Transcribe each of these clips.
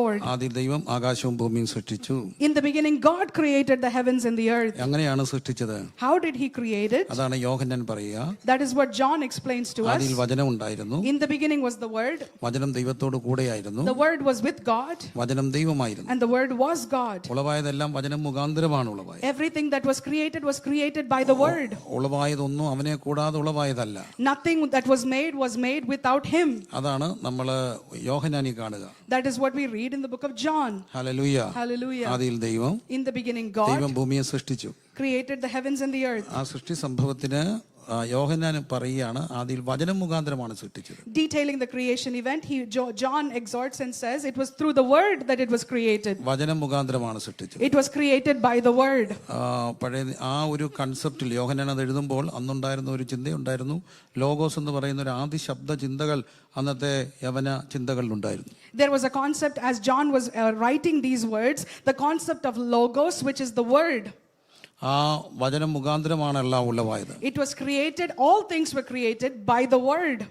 Lord. ആദിയിൽ ദൈവം ആകാശവും ഭൂമിയും സൃഷ്ടിച്ചു. In the beginning God created the heavens and the earth. അങ്ങനെയാണ് സൃഷ്ടിച്ചത്. How did he create it? അതാണ് യോഹന്നാൻ പറയുക. That is what John explains to us. ആദിയിൽ വചനം ഉണ്ടായിരുന്നു. In the beginning was the word. വചനം ദൈവത്തോട് കൂടെയായിരുന്നു. The word was with God. വചനം ദൈവമായിരുന്നു. And the word was God. ഉളവായതെല്ലാം വചനം മുഖാന്തരമാണ് ഉളവായത്. Everything that was created by the word. ഉളവായതൊന്നും അവനെ കൂടാതെ ഉളവായതല്ല. Nothing that was made without him. അതാണ് നമ്മൾ യോഹന്നാനിൽ കാണുക. That is what we read in the book of John. Hallelujah. Hallelujah. ആദിയിൽ ദൈവം, in the beginning God ദൈവം ഭൂമിയെ സൃഷ്ടിച്ചു. created the heavens and the earth. ആ സൃഷ്ടി സംഭവത്തിന് യോഹന്നാൻ പറയുകയാണ് ആദിയിൽ വചനം മുഖാന്തരമാണ് സൃഷ്ടിച്ചത്. Detailing the creation event, John exhorts and says it was through the word that it was created. വചനം മുഖാന്തരമാണ് സൃഷ്ടിച്ചത്. It was created by the word. പഴയ ആ ഒരു കൺസെപ്റ്റിൽ യോഹന്നാൻ അത് എഴുതുമ്പോൾ അന്നുണ്ടായിരുന്ന ഒരു ചിന്തയുണ്ടായിരുന്നു. ലോഗോസ് എന്ന് പറയുന്ന ഒരു ആദി ശബ്ദ ചിന്തകൾ അന്നത്തെ യവന ചിന്തകളിലുണ്ടായിരുന്നു. There was a concept as John was writing these words, the concept of logos, which is the word. ആ വചനം മുഖാന്തരമാണ് എല്ലാം ഉളവായത്. It was created, all things were created by the word.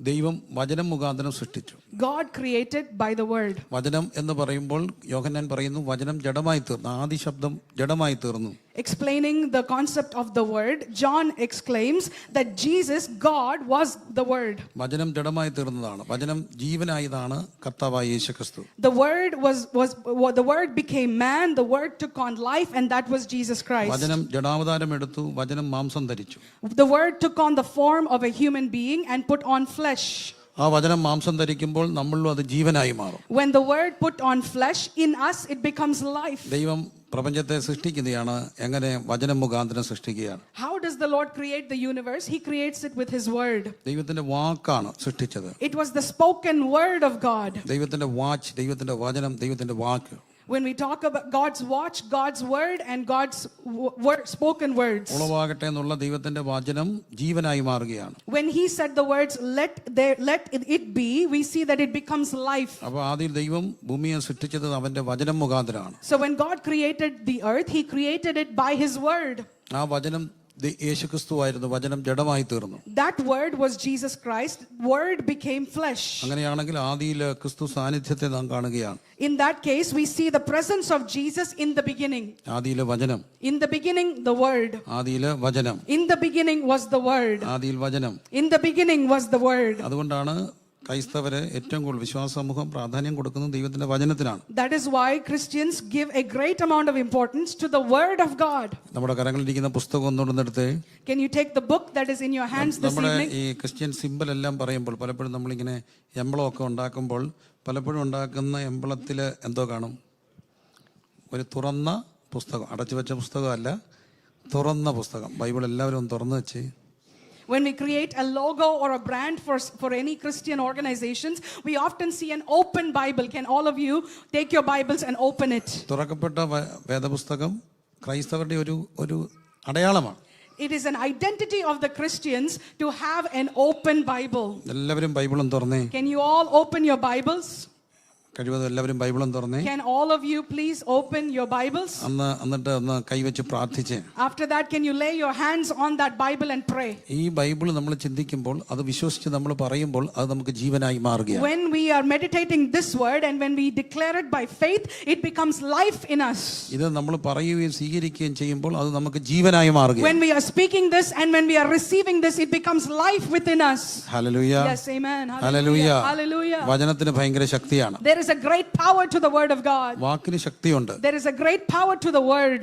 ദൈവം വചനം മുഖാന്തരം സൃഷ്ടിച്ചു. God created by the word. വചനം എന്ന് പറയുമ്പോൾ യോഹന്നാൻ പറയുന്നു വചനം ജഡമായി തീർന്നു. ആദി ശബ്ദം ജഡമായി തീർന്നു. Explaining the concept of the word, John exclaims that Jesus, God, was the word. വചനം ജഡമായി തീർന്നതാണ്. വചനം ജീവനായതാണ് കർത്താവായ യേശുക്രിസ്തു. The word became man, the word took on life, and that was Jesus Christ. വചനം ജഡാവതാരം എടുത്തു, വചനം മാംസം ധരിച്ചു. The word took on the form of a human being and put on flesh. ആ വചനം മാംസം ധരിക്കുമ്പോൾ നമ്മളിലും അത് ജീവനായി മാറും. When the word put on flesh, in us it becomes life. ദൈവം പ്രപഞ്ചത്തെ സൃഷ്ടിക്കുകയാണ്. എങ്ങനെ? വചനം മുഖാന്തരം സൃഷ്ടിക്കുകയാണ്. How does the Lord create the universe? He creates it with his word. ദൈവത്തിന്റെ വാക്കാണ് സൃഷ്ടിച്ചത്. It was the spoken word of God. ദൈവത്തിന്റെ വാച്ച്, ദൈവത്തിന്റെ വചനം, ദൈവത്തിന്റെ വാക്ക്. When we talk about God's watch, God's word and God's spoken words. ഉളവാകട്ടെ എന്നുള്ള ദൈവത്തിന്റെ വചനം ജീവനായി മാറുകയാണ്. When he said the words let it be, we see that it becomes life. അപ്പോൾ ആദ്യം ദൈവം ഭൂമിയെ സൃഷ്ടിച്ചത് അവന്റെ വചനം മുഖാന്തരമാണ്. So when God created the earth, he created it by his word. ആ വചനം യേശുക്രിസ്തുവായിരുന്നു. വചനം ജഡമായി തീർന്നു. That word was Jesus Christ. Word became flesh. അങ്ങനെയാണെങ്കിൽ ആദിയിൽ ക്രിസ്തു സാന്നിധ്യത്തെ നാം കാണുകയാണ്. In that case we see the presence of Jesus in the beginning. ആദിയിലെ വചനം. In the beginning the word. ആദിയിലെ വചനം. In the beginning was the word. ആദിയിൽ വചനം. In the beginning was the word. അതുകൊണ്ടാണ് ക്രൈസ്തവരെ ഏറ്റവും കൂടുതൽ വിശ്വാസ സമൂഹം പ്രാധാന്യം കൊടുക്കുന്നത് ദൈവത്തിന്റെ വചനത്തിനാണ്. That is why Christians give a great amount of importance to the word of God. നമ്മുടെ കരങ്ങളിലിരിക്കുന്ന പുസ്തകം ഒന്നുകൂടെ എടുത്തേ. Can you take the book that is in your hands this evening? നമ്മുടെ ഈ ക്രിസ്ത്യൻ സിംബൽ എല്ലാം പറയുമ്പോൾ പലപ്പോഴും നമ്മളിങ്ങനെ എംബ്ലമൊക്കെ ഉണ്ടാക്കുമ്പോൾ പലപ്പോഴും ഉണ്ടാക്കുന്ന എംബ്ലത്തിൽ എന്തോ കാണും? ഒരു തുറന്ന പുസ്തകം, അടച്ചു വെച്ച പുസ്തകമല്ല, തുറന്ന പുസ്തകം. ബൈബിൾ എല്ലാവരും ഒന്ന് തുറന്നു വെച്ച്. When we create a logo or a brand for any Christian organizations, we often see an open Bible. Can all of you take your Bibles and open it? തുറക്കപ്പെട്ട വേദപുസ്തകം ക്രൈസ്തവരുടെ ഒരു അടയാളമാണ്. It is an identity of the Christians to have an open Bible. എല്ലാവരും ബൈബിളും തുറന്നേ. Can you all open your Bibles? കഴിവതും എല്ലാവരും ബൈബിളും തുറന്നേ. Can all of you please open your Bibles? എന്നിട്ട് ഒന്ന് കൈവച്ച് പ്രാർത്ഥിച്ചേ. After that, can you lay your hands on that Bible and pray? ഈ Bible നമ്മൾ ചിന്തിക്കുമ്പോൾ, അത് വിശ്വസിച്ച് നമ്മൾ പറയുമ്പോൾ അത് നമുക്ക് ജീവനായി മാറുകയാണ്. When we are meditating this word and when we declare it by faith, it becomes life in us. ഇത് നമ്മൾ പറയുകയും സ്വീകരിക്കുകയും ചെയ്യുമ്പോൾ അത് നമുക്ക് ജീവനായി മാറുകയാണ്. When we are speaking this and when we are receiving this, it becomes life within us. Hallelujah. Yes, amen. Hallelujah. Hallelujah. വചനത്തിന് ഭയങ്കര ശക്തിയാണ്. There is a great power to the word of God. വാക്കിന് ശക്തിയുണ്ട്. There is a great power to the word.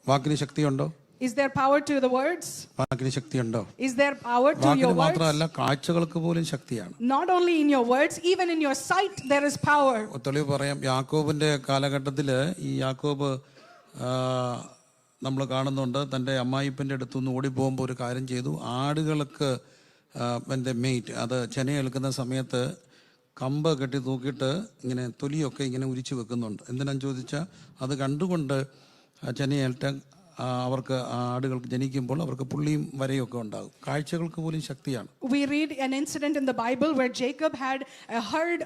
വാക്കിന് ശക്തിയുണ്ടോ? Is there power to the words? വാക്കിന് ശക്തിയുണ്ടോ? Is there power to your words? മാത്രമല്ല, കാഴ്ചകൾക്ക് പോലും ശക്തിയാണ്. Not only in your words, even in your sight there is power. തെളിവ് പറയാം. യാക്കോബിന്റെ കാലഘട്ടത്തിൽ ഈ യാക്കോബ് നമ്മൾ കാണുന്നുണ്ട്, തൻ്റെ അമ്മായിപ്പൻ്റെ അടുത്തുനിന്ന് ഓടിപ്പോകുമ്പോൾ ഒരു കാര്യം ചെയ്തു. ആടുകൾക്ക് എൻ്റെ മെയ്റ്റ് അത് ചെനയെടുക്കുന്ന സമയത്ത് കമ്പ് കെട്ടി തൂക്കിയിട്ട് ഇങ്ങനെ തൊലിയൊക്കെ ഇങ്ങനെ ഉരിച്ചു വെക്കുന്നുണ്ട്. എന്തിനാന്ന് ചോദിച്ചാൽ അത് കണ്ടുകൊണ്ട് ചെനയേൽറ്റ അവർക്ക് ആടുകൾക്ക് ജനിക്കുമ്പോൾ അവർക്ക് പുള്ളിയും വരയും ഒക്കെ ഉണ്ടാകും. കാഴ്ചകൾക്ക് പോലും ശക്തിയാണ്. We read an incident in the Bible where Jacob had a herd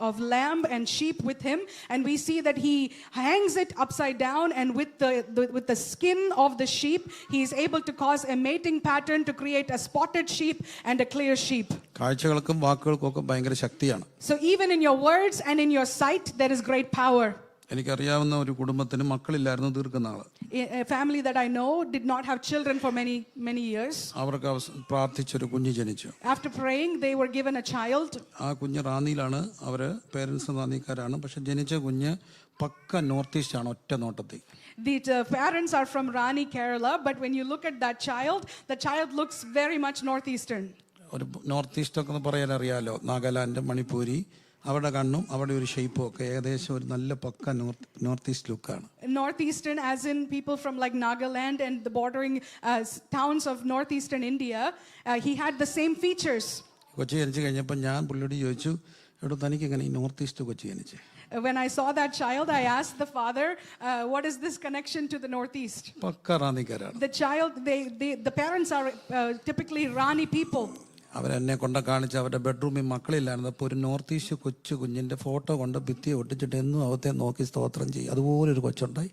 of lamb and sheep with him, and we see that he hangs it upside down, and with the skin of the sheep he is able to cause a mating pattern to create a spotted sheep and a clear sheep. കാഴ്ചകൾക്കും വാക്കുകൾക്കും ഒക്കെ ഭയങ്കര ശക്തിയാണ്. So even in your words and in your sight there is great power. എനിക്കറിയാവുന്ന ഒരു കുടുംബത്തിന് മക്കളില്ലായിരുന്നു തീർക്കുന്ന ആള്. A family that I know did not have children for many years. അവർക്ക് പ്രാർത്ഥിച്ചൊരു കുഞ്ഞ് ജനിച്ചു. After praying they were given a child. ആ കുഞ്ഞ് റാന്നിയിലാണ്, അവര് പേരൻസ് റാന്നിക്കാരാണ്. പക്ഷെ ജനിച്ച കുഞ്ഞ് പക്ക നോർത്ത് ഈസ്റ്റ് ആണ് ഒറ്റ നോട്ടത്തിൽ. The parents are from Rani, Kerala, but when you look at that child, the child looks very much northeastern. ഒരു നോർത്ത് ഈസ്റ്റ് ഒക്കെ പറയാൻ അറിയാലോ, നാഗാലാൻഡ്, മണിപ്പൂരി, അവരുടെ കണ്ണും അവിടെ ഒരു ഷേപ്പും ഒക്കെ ഏകദേശം ഒരു നല്ല പക്ക നോർത്ത് ഈസ്റ്റ് ലുക്കാണ്. Northeastern as in people from like Nagaland and the bordering towns of northeastern India, he had the same features. കൊച്ചി ജനിച്ചു കഴിഞ്ഞപ്പോൾ ഞാൻ പുള്ളിയോട് ചോദിച്ചു, എവിടെ തനിക്ക് എങ്ങനെ ഈ നോർത്ത് ഈസ്റ്റ് കൊച്ചി ജനിച്ചേ? When I saw that child, I asked the father, what is this connection to the northeast? പക്ക റാന്നിക്കാരാണ്. The parents are typically Rani people. അവരെന്നെ കൊണ്ട കാണിച്ച് അവരുടെ ബെഡ്റൂമിൽ മക്കളില്ലായിരുന്നു. അപ്പോൾ ഒരു നോർത്ത് ഈസ്റ്റ് കൊച്ചു കുഞ്ഞിൻ്റെ ഫോട്ടോ കൊണ്ട് ഭിത്തിയെ ഒട്ടിച്ചിട്ട് എന്നും അവത്തെ നോക്കി സ്തോത്രം ചെയ്യും. അതുപോലൊരു കൊച്ചുണ്ടായി.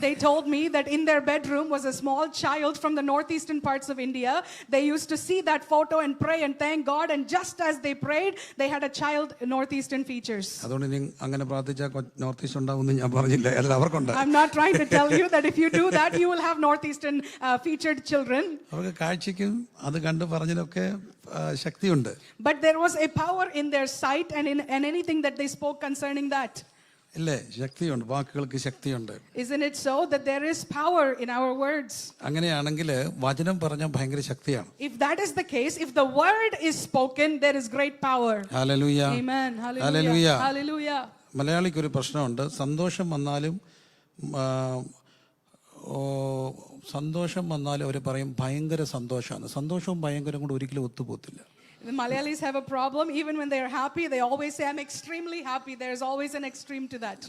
They told me that in their bedroom was a small child from the northeastern parts of India. They used to see that photo and pray and thank God, and just as they prayed, they had a child northeastern features. അതുകൊണ്ട് ഇനി അങ്ങനെ പ്രാർത്ഥിച്ചാൽ north east ഉണ്ടാവുമെന്ന് ഞാൻ പറഞ്ഞില്ല, എല്ലാവർക്കുണ്ട്. I'm not trying to tell you that if you do that, you will have northeastern featured children. അവർക്ക് കാഴ്ചയ്ക്കും അത് കണ്ട് പറഞ്ഞതിനൊക്കെ ശക്തിയുണ്ട്. But there was a power in their sight and anything that they spoke concerning that. ഇല്ലേ, ശക്തിയുണ്ട്, വാക്കുകൾക്ക് ശക്തിയുണ്ട്. Isn't it so that there is power in our words? അങ്ങനെയാണെങ്കിൽ വചനം പറഞ്ഞാൽ ഭയങ്കര ശക്തിയാണ്. If that is the case, if the word is spoken, there is great power. Hallelujah. Amen. Hallelujah. Hallelujah. മലയാളിക്ക് ഒരു പ്രശ്നമുണ്ട്. സന്തോഷം വന്നാലും അവർ പറയും ഭയങ്കര സന്തോഷമാണ്. സന്തോഷവും ഭയങ്കരം കൂടെ ഒരിക്കലും ഒത്തുപോകത്തില്ല. The Malayalis have a problem. Even when they are happy, they always say, I'm extremely happy. There's always an extreme to that.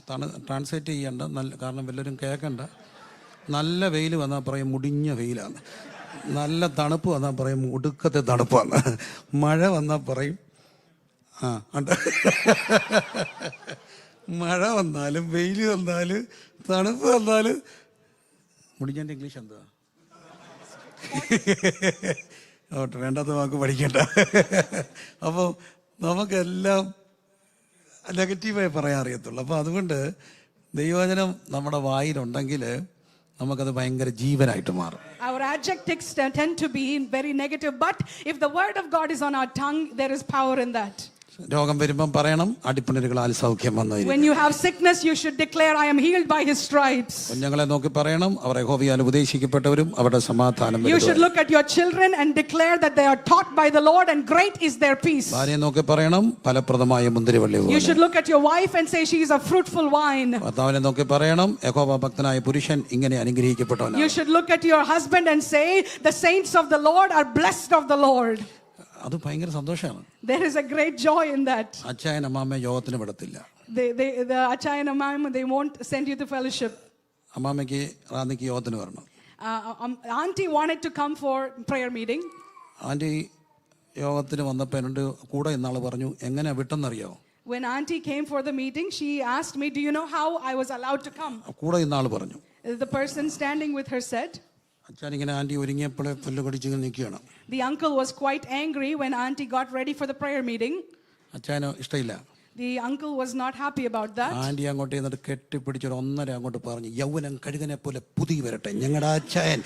Translate ചെയ്യണ്ട, കാരണം വല്ലവരും കേൾക്കണ്ട. നല്ല വെയിൽ വന്നാൽ പറയും മുടിഞ്ഞ വെയിലാണ്. നല്ല തണുപ്പ് വന്നാൽ പറയും ഒടുക്കത്തെ തണുപ്പാണ്. മഴ വന്നാൽ പറയും മഴ വന്നാലും വെയിൽ വന്നാലും തണുപ്പ് വന്നാലും മുടിഞ്ഞതിൻ്റെ ഇംഗ്ലീഷ് എന്താ? ഓട്ടെ, വേണ്ടാത്ത വാക്ക് പഠിക്കണ്ട. അപ്പോൾ നമുക്കെല്ലാം നെഗറ്റീവായി പറയാൻ അറിയത്തുള്ളൂ. അപ്പോൾ അതുകൊണ്ട് ദൈവവചനം നമ്മുടെ വായിലുണ്ടെങ്കിൽ നമുക്കത് ഭയങ്കര ജീവനായിട്ട് മാറും. Our adjectives tend to be very negative, but if the word of God is on our tongue, there is power in that. രോഗം വരുമ്പം പറയണം അടിപ്പിണരുകളാൽ സൗഖ്യം വന്നു. When you have sickness, you should declare, I am healed by his stripes. കുഞ്ഞുങ്ങളെ നോക്കി പറയണം അവർ യഹോവയാൽ ഉപദേശിക്കപ്പെട്ടവരും അവരുടെ സമാധാനം. You should look at your children and declare that they are taught by the Lord and great is their peace. ഭാര്യയെ നോക്കി പറയണം ഫലപ്രദമായ മുന്തിരിവള്ളി പോലെ. You should look at your wife and say she is a fruitful vine. ഭർത്താവിനെ നോക്കി പറയണം യഹോവ ഭക്തനായ പുരുഷൻ ഇങ്ങനെ അനുഗ്രഹിക്കപ്പെട്ടവനാണ്. You should look at your husband and say the saints of the Lord are blessed of the Lord. അത് ഭയങ്കര സന്തോഷമാണ്. There is a great joy in that. അച്ചായൻ അമ്മാമ്മയെ യോഗത്തിന് വിടത്തില്ല. The Achai and Amma, they won't send you to fellowship. അമ്മാമ്മയ്ക്ക് റാന്നിക്ക് യോഗത്തിന് വരണം. Auntie wanted to come for prayer meeting. Aunty യോഗത്തിന് വന്നപ്പോൾ എന്നോട് കൂടെ ഇന്നാൾ പറഞ്ഞു എങ്ങനെ വിട്ടെന്നറിയാമോ? When auntie came for the meeting, she asked me, do you know how I was allowed to come? കൂടെ ഇന്നാൾ പറഞ്ഞു. The person standing with her said, അച്ഛൻ ഇങ്ങനെ ആൻറ്റി ഒരുങ്ങിയപ്പോഴേ പുല്ല് കടിച്ചിങ്ങനെ നിൽക്കുകയാണ്. The uncle was quite angry when auntie got ready for the prayer meeting. അച്ഛന് ഇഷ്ടമില്ല. The uncle was not happy about that. Aunty അങ്ങോട്ട് എന്നിട്ട് കെട്ടിപ്പിടിച്ചൊരു ഒന്നര അങ്ങോട്ട് പറഞ്ഞു യൗവനം കഴുകനെ പോലെ പുതുകി വരട്ടെ. ഞങ്ങളുടെ അച്ഛൻ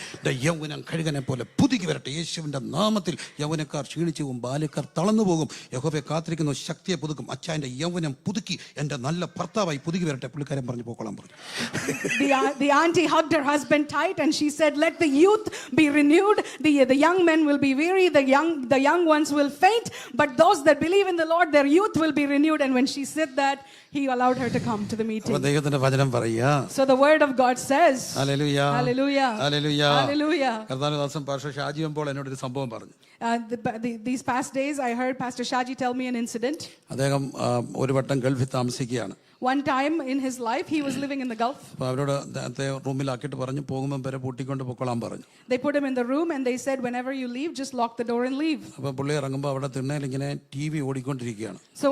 യൗവനം കഴുകനെ പോലെ പുതുകി വരട്ടെ. യേശുവിൻ്റെ നാമത്തിൽ യൗവനക്കാർ ക്ഷീണിച്ചു പോകും, ബാല്യക്കാർ തളർന്നു പോകും. യഹോവയെ കാത്തിരിക്കുന്നു, ശക്തിയെ പുതുക്കും. അച്ഛൻ്റെ യൗവനം പുതുക്കി എൻ്റെ നല്ല ഭർത്താവായി പുതുകി വരട്ടെ. പുള്ളിക്കാരൻ പറഞ്ഞു പോക്കോളാൻ പറഞ്ഞു. The auntie hugged her husband tight and she said, let the youth be renewed. The young men will be weary, the young ones will faint, but those that believe in the Lord, their youth will be renewed. And when she said that, he allowed her to come to the meeting. ദൈവത്തിന്റെ വചനം പറയുക. So the word of God says, hallelujah hallelujah, hallelujah hallelujah. കർത്താവിദാസൻ pastor Shaji അപ്പോൾ എന്നോട് ഒരു സംഭവം പറഞ്ഞു. These past days I heard Pastor Shaji tell me an incident. അദ്ദേഹം ഒരു വട്ടം ഗൾഫിൽ താമസിക്കുകയാണ്. One time in his life, he was living in the Gulf. അപ്പോൾ അവരോട് അദ്ദേഹത്തെ റൂമിലാക്കിയിട്ട് പറഞ്ഞു പോകുമ്പം വരെ പൂട്ടിക്കൊണ്ട് പൊക്കോളാൻ പറഞ്ഞു. They put him in the room and they said, whenever you leave, just lock the door and leave. അപ്പോൾ പുള്ളി ഇറങ്ങുമ്പോൾ അവിടെ തിണ്ണയിൽ ഇങ്ങനെ TV ഓടിക്കൊണ്ടിരിക്കുകയാണ്. So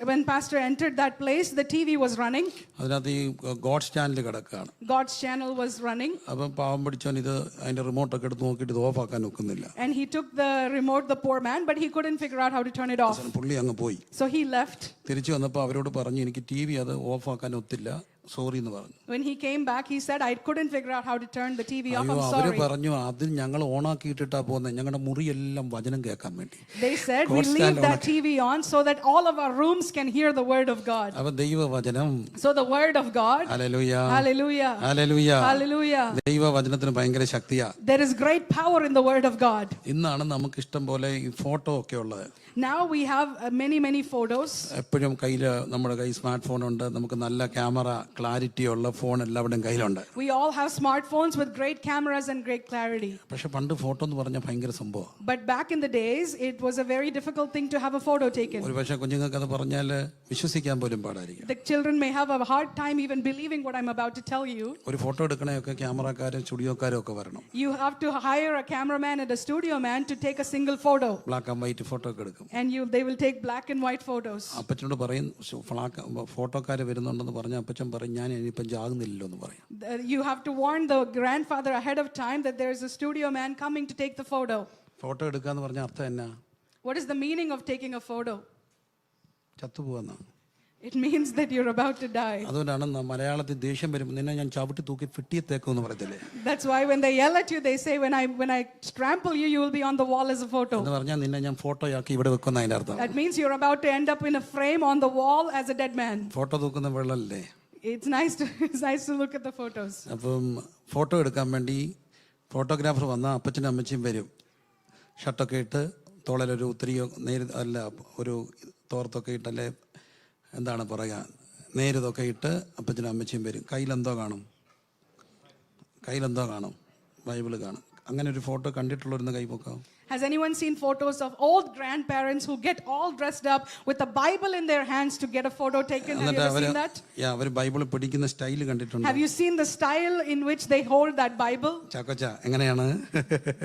when pastor entered that place, the TV was running. അതിനകത്ത് ഈ ഗോഡ്സ് ചാനൽ കിടക്കുകയാണ്. God's channel was running. അപ്പം പാവം പിടിച്ചവൻ ഇത് അതിന്റെ റിമോട്ടൊക്കെ എടുത്ത് നോക്കിയിട്ട് ഇത് ഓഫാക്കാൻ ഒക്കുന്നില്ല. And he took the remote, the poor man, but he couldn't figure out how to turn it off. പുള്ളി അങ്ങ് പോയി. So he left. തിരിച്ചു വന്നപ്പോൾ അവരോട് പറഞ്ഞു എനിക്ക് TV അത് ഓഫാക്കാൻ ഒത്തില്ല, സോറി എന്ന് പറഞ്ഞു. When he came back, he said, I couldn't figure out how to turn the TV off. I'm അവര് sorry. പറഞ്ഞു അത് ഞങ്ങൾ ഓണാക്കി ഇട്ടിട്ടാ പോകുന്നത്, ഞങ്ങളുടെ മുറിയെല്ലാം വചനം കേൾക്കാൻ വേണ്ടി. They said, we leave that TV on so that all of our rooms can hear the word of God. അപ്പൊ ദൈവവചനം, So the word of God. Hallelujah, Hallelujah. Hallelujah, Hallelujah. ദൈവവചനത്തിന് ഭയങ്കര ശക്തിയാ. There is great power in the word of God. ഇന്നാണ് നമുക്ക് ഇഷ്ടം പോലെ ഈ photo ഒക്കെ ഉള്ളത്. Now we have many photos. എപ്പോഴും കയ്യിൽ നമ്മുടെ കയ്യിൽ സ്മാർട്ട് ഫോൺ ഉണ്ട്, നമുക്ക് നല്ല ക്യാമറ ക്ലാരിറ്റി ഉള്ള ഫോൺ എല്ലാവരുടെയും കയ്യിലുണ്ട്. We all have smartphones with great cameras and great clarity. പക്ഷെ പണ്ട് ഫോട്ടോ എന്ന് പറഞ്ഞാൽ ഭയങ്കര സംഭവം. But back in the days, it was a very difficult thing to have a photo taken. ഒരു പക്ഷേ കുഞ്ഞുങ്ങൾക്ക് അത് പറഞ്ഞാൽ വിശ്വസിക്കാൻ പോലും പാടായിരിക്കും. The children may have a hard time even believing what I'm about to tell you. ഒരു photo എടുക്കണയൊക്കെ ക്യാമറക്കാരും സ്റ്റുഡിയോക്കാരും ഒക്കെ വരണം. You have to hire a cameraman and a studio man to take a single photo. Black and white photo ഒക്കെ എടുക്കും. And they will take black and white photos. അപ്പച്ചനോട് പറയും ഫോട്ടോക്കാർ വരുന്നുണ്ടെന്ന് പറഞ്ഞാൽ അപ്പച്ചൻ പറയും ഞാൻ ഇനിയിപ്പം ജാകുന്നില്ലല്ലോ എന്ന് പറയും. You have to warn the grandfather ahead of time that there is a studio man coming to take the photo. Photo എടുക്കാന്ന് പറഞ്ഞ അർത്ഥം എന്നാ? What is the meaning of taking a photo? ചത്തുപോകുന്ന. It means that you're about to die. അതുകൊണ്ടാണ് മലയാളത്തിൽ ദേഷ്യം വരുമ്പോൾ നിന്നെ ഞാൻ ചവിട്ടി തൂക്കി ഫിട്ടിയെത്തേക്കെന്ന് പറയത്തില്ലേ? That's why when they yell at you, they say, when I trample you, you will be on the wall as a photo. എന്ന് പറഞ്ഞാൽ നിന്നെ ഞാൻ ഫോട്ടോയാക്കി ഇവിടെ വെക്കുന്ന അതിന്റെ അർത്ഥം. That means you're about to end up in a frame on the wall as a dead man. Photo തൂക്കുന്ന വെള്ളല്ലേ? It's nice to look at the photos. അപ്പം ഫോട്ടോ എടുക്കാൻ വേണ്ടി ഫോട്ടോഗ്രാഫർ വന്നാൽ അപ്പച്ചനും അമ്മച്ചിയും വരും. ഷർട്ടൊക്കെ ഇട്ട് തോളലൊരു ഉത്തരിയോ അല്ല ഒരു തോർത്തൊക്കെ ഇട്ടല്ലേ എന്താണ് പറയുക, നേരിതൊക്കെ ഇട്ട് അപ്പച്ചനും അമ്മച്ചിയും വരും. കയ്യിലെന്തോ കാണും, ബൈബിള് കാണും. അങ്ങനെ ഒരു ഫോട്ടോ കണ്ടിട്ടുള്ളവരുന്ന് കൈ പൊക്കാം. Has anyone seen photos of old grandparents who get all dressed up with a Bible in their hands to get a photo taken? Have you ever seen that? അവർ ബൈബിൾ പിടിക്കുന്ന style കണ്ടിട്ടുണ്ട്. Have you seen the style in which they hold that Bible? ചാക്കോച്ച എങ്ങനെയാണ്?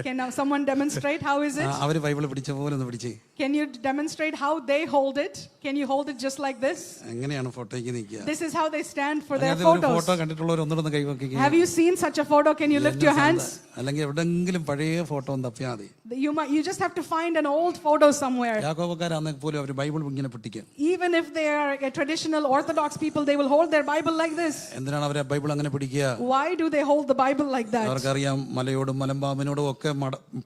Can now someone demonstrate how is it? അവർ Bible പിടിച്ച പോലെ ഒന്ന് പിടിച്ചേ. Can you demonstrate how they hold it? Can you hold it just like this? എങ്ങനെയാണ് ഫോട്ടോയ്ക്ക് നിൽക്കുക? This is how they stand for their photos. Photo കണ്ടിട്ടുള്ളവർ ഒന്നുകൂടെ കൈ വെക്കുക. Have you seen such a photo? Can you lift your hands? അല്ലെങ്കിൽ എവിടെങ്കിലും പഴയ ഫോട്ടോ ഒന്ന് തപ്പിയാൽ മതി. You just have to find an old photo somewhere. യാക്കോബക്കാരാണെങ്കിൽ പോലും അവർ ബൈബിൾ ഇങ്ങനെ പിടിക്കും. Even if they are a traditional Orthodox people, they will hold their Bible like this. എന്തിനാണ് അവർ Bible അങ്ങനെ പിടിക്കുക? Why do they hold the Bible like that? അവർക്കറിയാം മലയോടും മലമ്പാമ്പിനോടും ഒക്കെ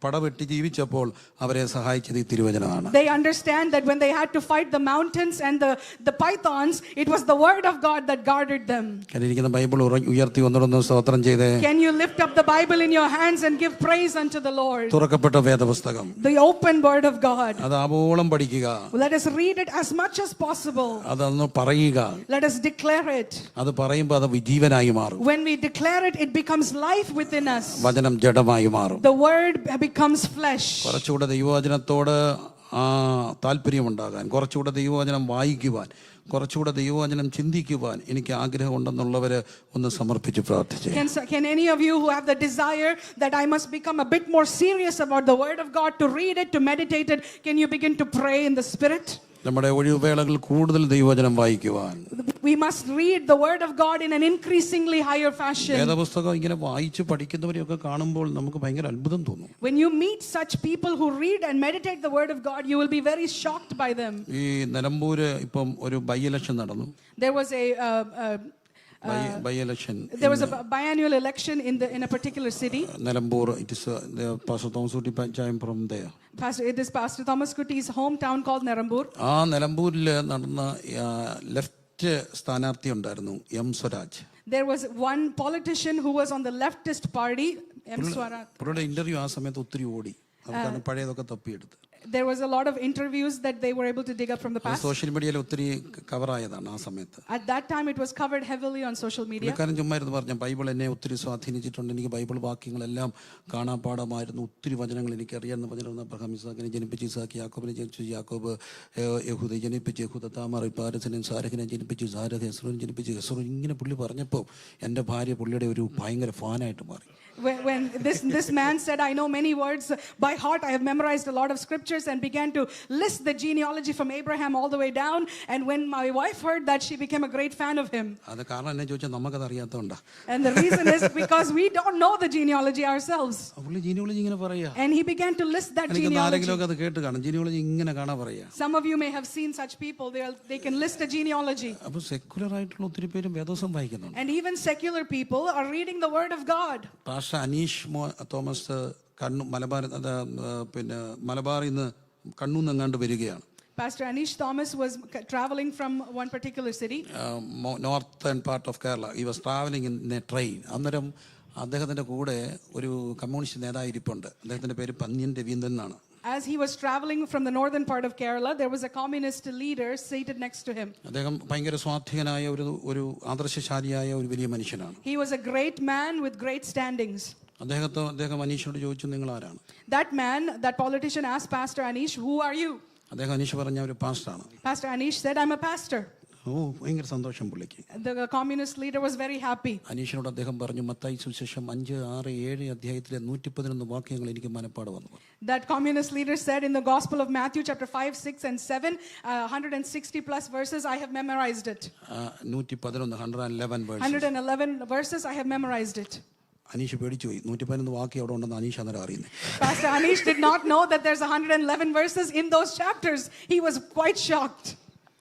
പടവെട്ടി ജീവിച്ചപ്പോൾ അവരെ സഹായിച്ചത് ഈ തിരുവചനമാണ്. They understand that when they had to fight the mountains and the pythons, it was the word of God that guarded them. കനിരിക്കുന്ന Bible ഉയർത്തി ഒന്നുകൂടെ സ്തോത്രം ചെയ്തേ. Can you lift up the Bible in your hands and give praise unto the Lord? തുറക്കപ്പെട്ട വേദപുസ്തകം, The open word of God. അത് ആവോളം പഠിക്കുക. Let us read it as much as possible. അതൊന്ന് പറയുക. Let us declare it. അത് പറയുമ്പോൾ അത് ജീവനായി മാറും. When we declare it, it becomes life within us. വചനം ജഡമായി മാറും. The word becomes flesh. കുറച്ചുകൂടെ ദൈവവചനത്തോട് താല്പര്യമുണ്ടാകാൻ, കുറച്ചുകൂടെ ദൈവവചനം വായിക്കുവാൻ, കുറച്ചുകൂടെ ദൈവവചനം ചിന്തിക്കുവാൻ എനിക്ക് ആഗ്രഹമുണ്ടെന്നുള്ളവർ ഒന്ന് സമർപ്പിച്ച് പ്രാർത്ഥിച്ചു. Can any of you who have the desire that I must become a bit more serious about the word of God, to read it, to meditate it, can you begin to pray in the spirit? നമ്മുടെ ഒഴിവുവേളകൾ കൂടുതൽ ദൈവവചനം വായിക്കുവാൻ. We must read the word of God in an increasingly higher fashion. വേദപുസ്തകം ഇങ്ങനെ വായിച്ച് പഠിക്കുന്നവരെയൊക്കെ കാണുമ്പോൾ നമുക്ക് ഭയങ്കര അത്ഭുതം തോന്നും. When you meet such people who read and meditate the word of God, you will be very shocked by them. ഈ നിലമ്പൂര് ഇപ്പം ഒരു ബൈ ഇലക്ഷൻ നടന്നു. There was a There was a biannual election in a particular city. Nalambur, it is Pastor Thomas Kuti Panchayam from there. It is Pastor Thomas Kutti's hometown called Nerambur. Nerambur നടന്ന left സ്ഥാനാർത്ഥി ഉണ്ടായിരുന്നു M Swaraj. There was one politician who was on the leftist party, M. Swaraj. പുള്ളിയുടെ interview ആ സമയത്ത് ഒത്തിരി ഓടി. അതാണ് പഴയതൊക്കെ തപ്പിയെടുത്ത്. There was a lot of interviews that they were able to dig up from the past. Social മീഡിയയിൽ ഒത്തിരി കവറായതാണ് ആ സമയത്ത്. At that time, it was covered heavily on social media. പുള്ളിക്കാരൻ ചുമ്മാ ഇരുന്ന് പറഞ്ഞു, ബൈബിൾ എന്നെ ഒത്തിരി സ്വാധീനിച്ചിട്ടുണ്ട്, എനിക്ക് ബൈബിൾ വാക്യങ്ങളെല്ലാം കാണാപ്പാടമായിരുന്നു, ഒത്തിരി വചനങ്ങൾ എനിക്ക് അറിയാവുന്ന വചനം. അബ്രഹാം ഇസാഖിനെ ജനിപ്പിച്ച് ഇസാഖ്, യാക്കോബിനെ ജനിപ്പിച്ചു യാക്കോബ്, യഹൂദയെ ജനിപ്പിച്ച് യഹൂദ, താമാർ പാരസിനെയും സാരഹിനെ ജനിപ്പിച്ചു സാരഹ്, ഹെസ്രോനെ ജനിപ്പിച്ച് ഹെസ്രോൻ. ഇങ്ങനെ പുള്ളി പറഞ്ഞപ്പോൾ എൻ്റെ ഭാര്യ പുള്ളിയുടെ ഒരു ഭയങ്കര ഫാനായിട്ട് മാറി. When this man said, I know many words by heart, I have memorized a lot of scriptures, and began to list the genealogy from Abraham all the way down. And when my wife heard that, she became a great fan of him. അത് കാരണം എന്നെ ചോദിച്ചാൽ നമുക്കത് അറിയാത്തതുകൊണ്ടാ. And the reason is because we don't know the genealogy ourselves. പുള്ളി genealogy ഇങ്ങനെ പറയാ. And he began to list that എനിക്ക് genealogy. ആരെങ്കിലും അത് കേട്ട് കാണും, ജീനിയോളജി ഇങ്ങനെ കാണാൻ പറയാ. Some of you may have seen such people. They can list a genealogy. അപ്പോൾ സെക്കുലർ ആയിട്ടുള്ള ഒത്തിരി പേരും വേദോസം വായിക്കുന്നുണ്ട്. And even secular people are reading the word of God. Pastor Aneesh Thomas മലബാറിൽ നിന്ന് കണ്ണൂന്നെങ്ങാണ്ട് വരികയാണ്. Pastor Anish Thomas was traveling from one particular city. Northern part of Kerala. He was traveling in a train. അന്നേരം അദ്ദേഹത്തിൻ്റെ കൂടെ ഒരു communist നേതാവ് ഇരിപ്പുണ്ട്. അദ്ദേഹത്തിൻ്റെ പേര് പന്ന്യൻ രവീന്ദ്രൻ എന്നാണ്. As he was traveling from the northern part of Kerala, there was a communist leader seated next to him. അദ്ദേഹം ഭയങ്കര സ്വാധീനനായ ഒരു ആദർശശാലിയായ ഒരു വലിയ മനുഷ്യനാണ്. He was a great man with great standings. അദ്ദേഹം അനീഷിനോട് ചോദിച്ചു, നിങ്ങൾ ആരാണ്? That politician asked Pastor Anish, who are you? അദ്ദേഹം അനീഷ് പറഞ്ഞ ഒരു പാസ്റ്ററാണ്. Pastor Anish said, I'm a pastor. ഭയങ്കര സന്തോഷം പുള്ളിക്ക്. The communist leader was very happy. അനീഷിനോട് അദ്ദേഹം പറഞ്ഞു, മത്തായി സുവിശേഷം 5, 6, 7 അധ്യായത്തിലെ 111 വാക്യങ്ങൾ എനിക്ക് മനപ്പാട് വന്നു. That communist leader said in the Gospel of Matthew chapter 5, 6 and 7, 160 plus verses, I have memorized it. 111 verses, I have memorized it. Aneesh പേടിച്ചു പോയി. 111 വാക്യം അവിടെ ഉണ്ടെന്ന് അനീഷ് അന്നേരം അറിയുന്നത്. Pastor Anish did not know that there's 111 verses in those chapters. He was quite shocked.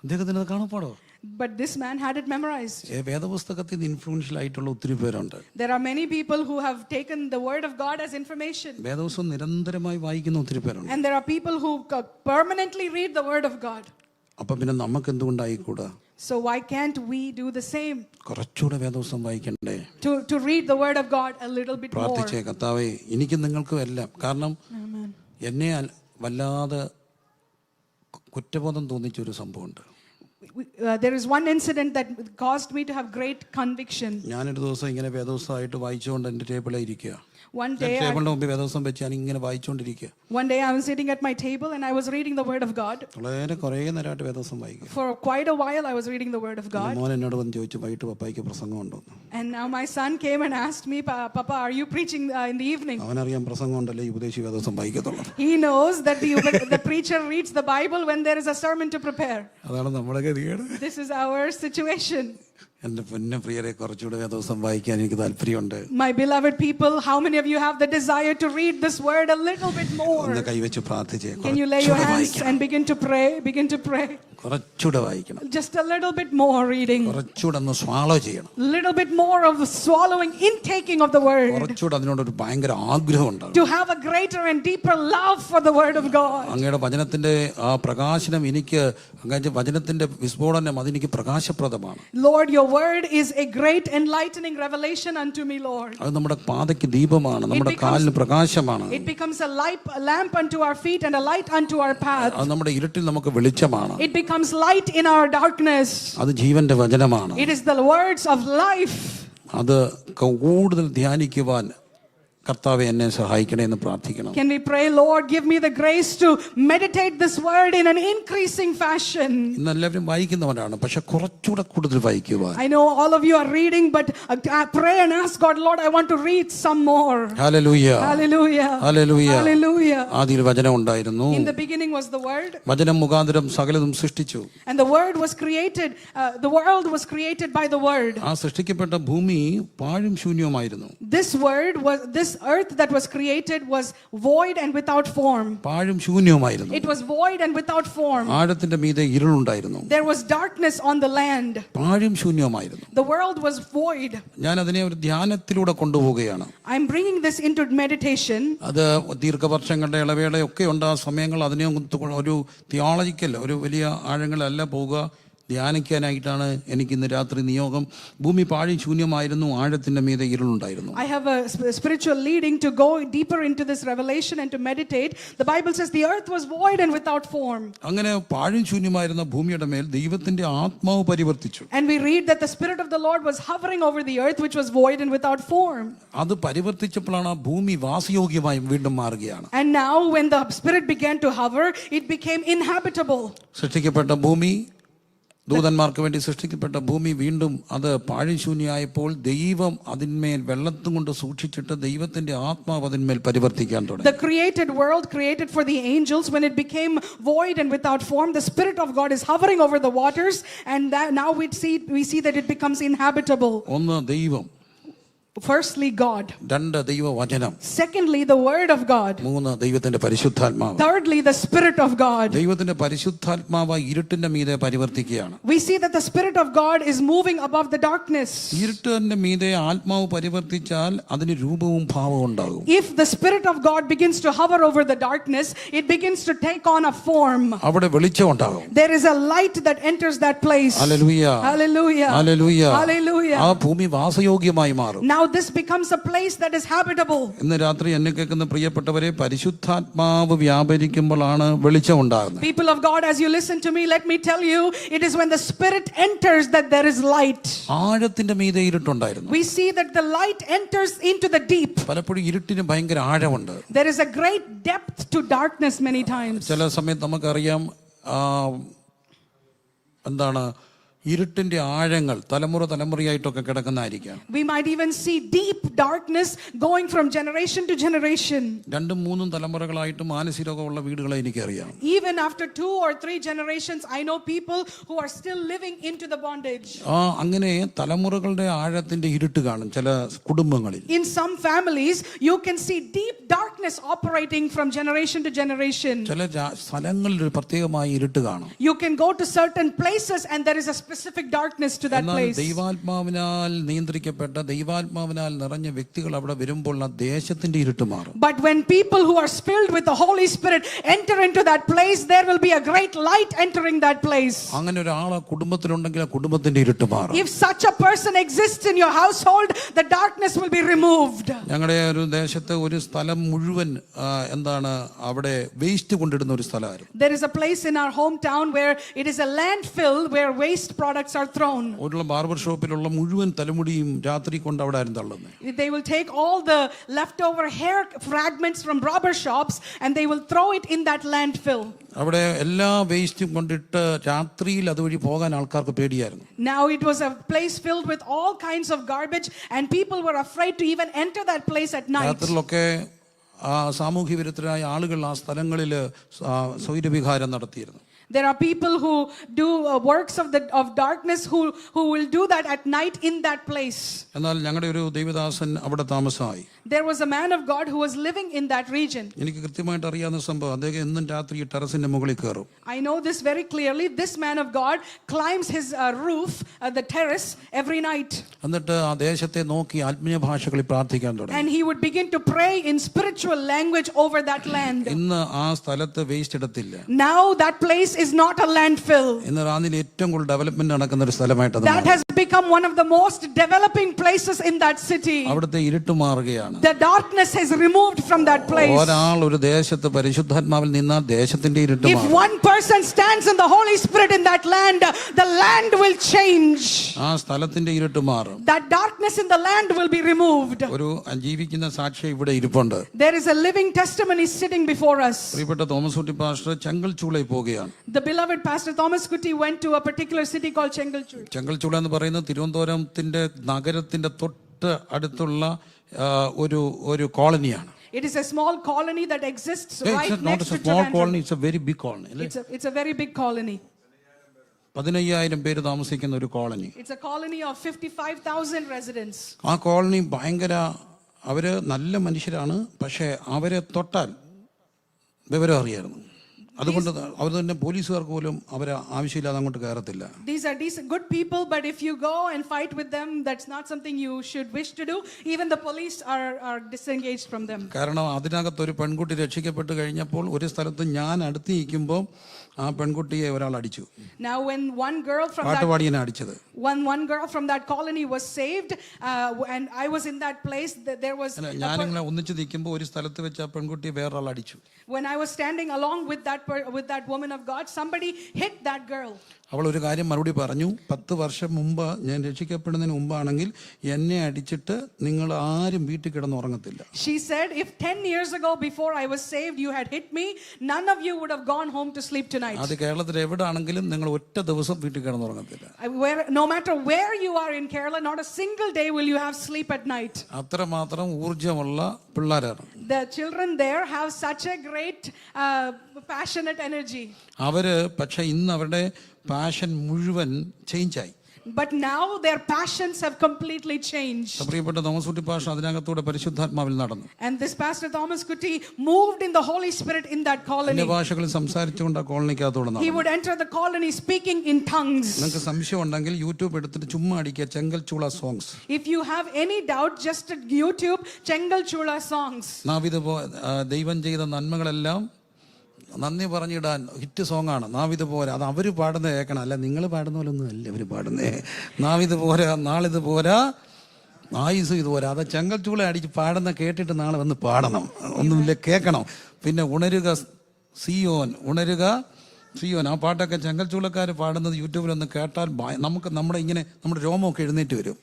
അദ്ദേഹത്തിന് അത് കാണപ്പാടോ? But this man had it memorized. വേദപുസ്തകത്തിൽ ഇൻഫ്ലുവൻഷ്യൽ ആയിട്ടുള്ള ഒത്തിരി പേരുണ്ട്. There are many people who have taken the word of God as information. വേദപുസ്തകം നിരന്തരമായി വായിക്കുന്ന ഒത്തിരി പേരുണ്ട്. And there are people who permanently read the word of God. അപ്പം പിന്നെ നമുക്ക് എന്തുകൊണ്ടായിക്കൂടാ? So why can't we do the same? കുറച്ചുകൂടെ വേദപുസ്തകം വായിക്കണ്ടേ? To read the word of God a little bit more. പ്രാർത്ഥിച്ചേ, കർത്താവേ എനിക്കും നിങ്ങൾക്കും എല്ലാം. കാരണം എന്നെ വല്ലാതെ കുറ്റബോധം തോന്നിച്ചൊരു സംഭവമുണ്ട്. There is one incident that caused me to have great conviction. ഞാനൊരു ദിവസം ഇങ്ങനെ വേദപുസ്തകമായിട്ട് വായിച്ചുകൊണ്ട് എൻ്റെ ടേബിളിൽ ഇരിക്കുക. One day I was sitting at my table and I was reading the word of God. For quite a while I was reading the word of God. And now my son came and asked me, Papa, are you preaching in the evening? He knows that the preacher reads the Bible when there is a sermon to prepare. This is our situation. My beloved people, how many of you have the desire to read this word a little bit more? Can you lay your hands and begin to pray? Just a little bit more reading. Little bit more of swallowing, intaking of the word. To have a greater and deeper love for the word of God. Lord, your word is a great enlightening revelation unto me, Lord. It becomes a lamp unto our feet and a light unto our path. It becomes light in our darkness. It is the words of life. Can we pray, Lord, give me the grace to meditate this word in an increasing fashion? I know all of you are reading, but pray and ask God, Lord, I want to read some more. Hallelujah. Hallelujah. Hallelujah. Hallelujah. In the beginning was the word. And the word was created, the world was created by the word. This word was, this earth that was created was void and without form. It was void and without form. There was darkness on the land. The world was void. I'm bringing this into meditation. ധ്യാനിക്കാനായിട്ടാണ് എനിക്ക് ഇന്ന് രാത്രി നിയോഗം. ഭൂമി പാഴി ശൂന്യമായിരുന്നു, ആഴത്തിന്റെ മീതെ ഇരുളുണ്ടായിരുന്നു. I have a spiritual leading to go deeper into this revelation and to meditate. The Bible says the earth was void and without form. അങ്ങനെ പാഴും ശൂന്യമായിരുന്ന ഭൂമിയുടെ മേൽ ദൈവത്തിന്റെ ആത്മാവ് പരിവർത്തിച്ചു. And we read that the Spirit of the Lord was hovering over the earth, which was void and without form. അത് പരിവർത്തിച്ചപ്പോഴാണ് ആ ഭൂമി വാസയോഗ്യമായി വീണ്ടും മാറുകയാണ്. And now when the Spirit began to hover, it became inhabitable. സൃഷ്ടിക്കപ്പെട്ട ഭൂമി, ദൂതന്മാർക്ക് വേണ്ടി സൃഷ്ടിക്കപ്പെട്ട ഭൂമി വീണ്ടും അത് പാഴിശൂന്യായപ്പോൾ ദൈവം അതിന്മേൽ വെള്ളത്തും കൊണ്ട് സൂക്ഷിച്ചിട്ട് ദൈവത്തിന്റെ ആത്മാവ് അതിന്മേൽ പരിവർത്തിക്കാൻ തുടങ്ങി. The created world, created for the angels, when it became void and without form, the Spirit of God is hovering over the waters, and now we see that it becomes inhabitable. ഒന്ന് ദൈവം, Firstly God, രണ്ട് ദൈവവചനം, secondly the word of God, മൂന്ന് ദൈവത്തിന്റെ പരിശുദ്ധാത്മാവ്, thirdly the Spirit of God. ദൈവത്തിന്റെ പരിശുദ്ധാത്മാവ് ഇരുട്ടിന്റെ മീതെ പരിവർത്തിക്കുകയാണ്. We see that the Spirit of God is moving above the darkness. ഇരുട്ടിന്റെ മീതെ ആത്മാവ് പരിവർത്തിച്ചാൽ അതിന് രൂപവും ഭാവവും ഉണ്ടാകും. If the Spirit of God begins to hover over the darkness, it begins to take on a form. അവിടെ വെളിച്ചം ഉണ്ടാകും. There is a light that enters that place. Hallelujah, Hallelujah. Hallelujah. Hallelujah. ആ ഭൂമി വാസയോഗ്യമായി മാറും. Now this becomes a place that is habitable. ഇന്ന് രാത്രി എന്നെ കേൾക്കുന്ന പ്രിയപ്പെട്ടവരെ, പരിശുദ്ധാത്മാവ് വ്യാപരിക്കുമ്പോഴാണ് വെളിച്ചം ഉണ്ടാകുന്നത്. People of God, as you listen to me, let me tell you, it is when the Spirit enters that there is light. ആഴത്തിന്റെ മീതെ ഇരുട്ടുണ്ടായിരുന്നു. We see that the light enters into the deep. പലപ്പോഴും ഇരുട്ടിന് ഭയങ്കര ആഴമുണ്ട്. There is a great depth to darkness many times. ചില സമയത്ത് നമുക്കറിയാം എന്താണ് ഇരുട്ടിന്റെ ആഴങ്ങൾ തലമുറയായിട്ടൊക്കെ കിടക്കുന്നതായിരിക്കാം. We might even see deep darkness going from generation to generation. രണ്ടും മൂന്നും തലമുറകളായിട്ട് മാനസിക രോഗമുള്ള വീടുകളെ എനിക്കറിയാം. Even after 2 or 3 generations, I know people who are still living into the bondage. അങ്ങനെ തലമുറകളുടെ ആഴത്തിന്റെ ഇരുട്ട് കാണും ചില കുടുംബങ്ങളിൽ. In some families, you can see deep darkness operating from generation to generation. ചില സ്ഥലങ്ങളിൽ ഒരു പ്രത്യേകമായ ഇരുട്ട് കാണും. You can go to certain places and there is a specific darkness to that place. ദൈവാത്മാവിനാൽ നിയന്ത്രിക്കപ്പെട്ട ദൈവാത്മാവിനാൽ നിറഞ്ഞ വ്യക്തികൾ അവിടെ വരുമ്പോൾ ആ ദേശത്തിന്റെ ഇരുട്ട് മാറും. But when people who are filled with the Holy Spirit enter into that place, there will be a great light entering that place. അങ്ങനെ ഒരാൾ കുടുംബത്തിലുണ്ടെങ്കിൽ ആ കുടുംബത്തിന്റെ ഇരുട്ട് മാറും. If such a person exists in your household, the darkness will be removed. ഞങ്ങളുടെ ഒരു ദേശത്ത് ഒരു സ്ഥലം മുഴുവൻ എന്താണ് അവിടെ വേസ്റ്റ് കൊണ്ടിടുന്ന ഒരു സ്ഥലമായിരുന്നു. There is a place in our hometown where it is a landfill where waste products are thrown. ഒരു ബാർബർ ഷോപ്പിലുള്ള മുഴുവൻ തലമുടിയും രാത്രി കൊണ്ട് അവിടെ ആരും തള്ളുന്നത്. They will take all the leftover hair fragments from barber shops and they will throw it in that landfill. അവിടെ എല്ലാ വേസ്റ്റും കൊണ്ടിട്ട് രാത്രിയിൽ അതുവഴി പോകാൻ ആൾക്കാർക്ക് പേടിയായിരുന്നു. Now it was a place filled with all kinds of garbage and people were afraid to even enter that place at night. രാത്രിയിലൊക്കെ സാമൂഹ്യ വിരുദ്ധരായ ആളുകൾ ആ സ്ഥലങ്ങളിൽ സ്വൈരവിഹാരം നടത്തിയിരുന്നു. There are people who do works of darkness who will do that at night in that place. എന്നാൽ ഞങ്ങളുടെ ഒരു ദൈവദാസൻ അവിടെ താമസമായി. There was a man of God who was living in that region. എനിക്ക് കൃത്യമായിട്ട് അറിയാവുന്ന സംഭവം, അദ്ദേഹം എന്നും രാത്രി ടെറസിന്റെ മുകളിൽ കയറും. I know this very clearly. This man of God climbs his roof, the terrace, every night. എന്നിട്ട് ആ ദേശത്തെ നോക്കി ആത്മീയ ഭാഷകളിൽ പ്രാർത്ഥിക്കാൻ തുടങ്ങി. And he would begin to pray in spiritual language over that land. ഇന്ന് ആ സ്ഥലത്ത് വേസ്റ്റ് ഇടത്തില്ല. Now that place is not a landfill. ഇന്ന് റാന്നിയിൽ ഏറ്റവും കൂടുതൽ ഡെവലപ്മെന്റ് നടക്കുന്ന ഒരു സ്ഥലമായിട്ട് that has become one of the most developing places in that city. അവിടുത്തെ ഇരുട്ട് മാറുകയാണ്. The darkness is removed from that place. ഒരാൾ ഒരു ദേശത്ത് പരിശുദ്ധാത്മാവിൽ നിന്നാൽ ദേശത്തിന്റെ ഇരുട്ട് മാറും. If one person stands in the Holy Spirit in that land, the land will change. ആ സ്ഥലത്തിന്റെ ഇരുട്ട് മാറും. That darkness in the land will be removed. ഒരു ജീവിക്കുന്ന സാക്ഷി ഇവിടെ ഇരിപ്പുണ്ട്. There is a living testimony sitting before us. പ്രിയപ്പെട്ട തോമസ് കുട്ടി പാസ്റ്റർ ചെങ്കൽച്ചൂളയിൽ പോവുകയാണ്. The beloved Pastor Thomas Kuti went to a particular city called Chengalchur. Chenkalchoola എന്ന് പറയുന്നത് തിരുവനന്തപുരത്തിന്റെ നഗരത്തിന്റെ തൊട്ട് അടുത്തുള്ള ഒരു കോളനിയാണ്. It is a small colony that exists right It's not next a to small Trivandrum. colony, it's a very big colony. It's a very big colony. 15,000 പേര് താമസിക്കുന്ന ഒരു colony. It's a colony of 55,000 residents. ആ colony ഭയങ്കര, അവര് നല്ല മനുഷ്യരാണ്, പക്ഷെ അവരെ തൊട്ടാൽ വിവരം അറിയായിരുന്നു. അതുകൊണ്ട് അവർ തന്നെ പോലീസുകാർക്ക് പോലും അവരെ ആവശ്യമില്ലാതെ അങ്ങോട്ട് കയറത്തില്ല. These are decent good people, but if you go and fight with them, that's not something you should wish to do. Even the police are disengaged from them. കാരണം അതിനകത്ത് ഒരു പെൺകുട്ടി രക്ഷിക്കപ്പെട്ട് കഴിഞ്ഞപ്പോൾ ഒരു സ്ഥലത്ത് ഞാൻ അടുത്ത് നിൽക്കുമ്പോൾ ആ പെൺകുട്ടിയെ ഒരാൾ അടിച്ചു. Now when one girl from പാട്ടുപാടിയനെ അടിച്ചത്. one girl from that colony was saved, and I was in that place, there was ഞാനിങ്ങനെ ഒന്നിച്ച് നിൽക്കുമ്പോൾ ഒരു സ്ഥലത്ത് വെച്ച് ആ പെൺകുട്ടിയെ വേറൊരാൾ അടിച്ചു. when I was standing along with that woman of God, somebody hit that girl. അവൾ ഒരു കാര്യം മറുപടി പറഞ്ഞു, 10 വർഷം മുമ്പ് ഞാൻ രക്ഷിക്കപ്പെടുന്നതിന് മുമ്പാണെങ്കിൽ എന്നെ അടിച്ചിട്ട് നിങ്ങൾ ആരും വീട്ടിൽ കിടന്ന് ഉറങ്ങത്തില്ല. She said, if 10 years ago before I was saved you had hit me, none of you would have gone home to sleep tonight. അത് കേരളത്തിൽ എവിടാണെങ്കിലും നിങ്ങൾ ഒറ്റ ദിവസം വീട്ടിൽ കിടന്ന് ഉറങ്ങത്തില്ല. No matter where you are in Kerala, not a single day will you have sleep at night. അത്രമാത്രം ഊർജ്ജമുള്ള പിള്ളേരാണ്. The children there have such a great passionate energy. അവര് പക്ഷെ ഇന്ന് അവരുടെ പാഷൻ മുഴുവൻ ചേഞ്ചായി. But now their passions have completely changed. പ്രിയപ്പെട്ട Thomas കുട്ടി pastor അതിനകത്തൂടെ പരിശുദ്ധാത്മാവിൽ നടന്നു. And this Pastor Thomas Kuti moved in the Holy Spirit in that colony. അന്യ ഭാഷകളിൽ സംസാരിച്ചുകൊണ്ട് ആ കോളനിക്കകത്തൂടെ നടന്നു. He would enter the colony speaking in tongues. നിങ്ങൾക്ക് സംശയം ഉണ്ടെങ്കിൽ യൂട്യൂബ് എടുത്തിട്ട് ചുമ്മാ അടിക്കുക ചെങ്കൽ ചൂള songs. If you have any doubt, just at YouTube Chengal Chula songs. ദൈവം ചെയ്ത നന്മകളെല്ലാം നന്ദി പറഞ്ഞിടാൻ ഹിറ്റ് സോങ്ങാണ്. നാവിത് പോരാ, അത് അവർ പാടുന്ന കേൾക്കണം, അല്ല നിങ്ങൾ പാടുന്ന പോലെ ഒന്നും അല്ല അവർ പാടുന്നേ. നാവിത് പോരാ, നാളിത് പോരാ, ആയുസ് ഇത് പോരാ, അത് ചെങ്കൽച്ചൂള അടിച്ച് പാടുന്ന കേട്ടിട്ട് നാളെ വന്ന് പാടണം, ഒന്നുമില്ല കേൾക്കണം. പിന്നെ ഉണരുക സിയോൻ, ഉണരുക സിയോൻ, ആ പാട്ടൊക്കെ ചെങ്കൽച്ചൂളക്കാർ പാടുന്നത് യൂട്യൂബിലൊന്ന് കേട്ടാൽ നമുക്ക് നമ്മുടെ രോമമൊക്കെ എഴുന്നേറ്റ് വരും.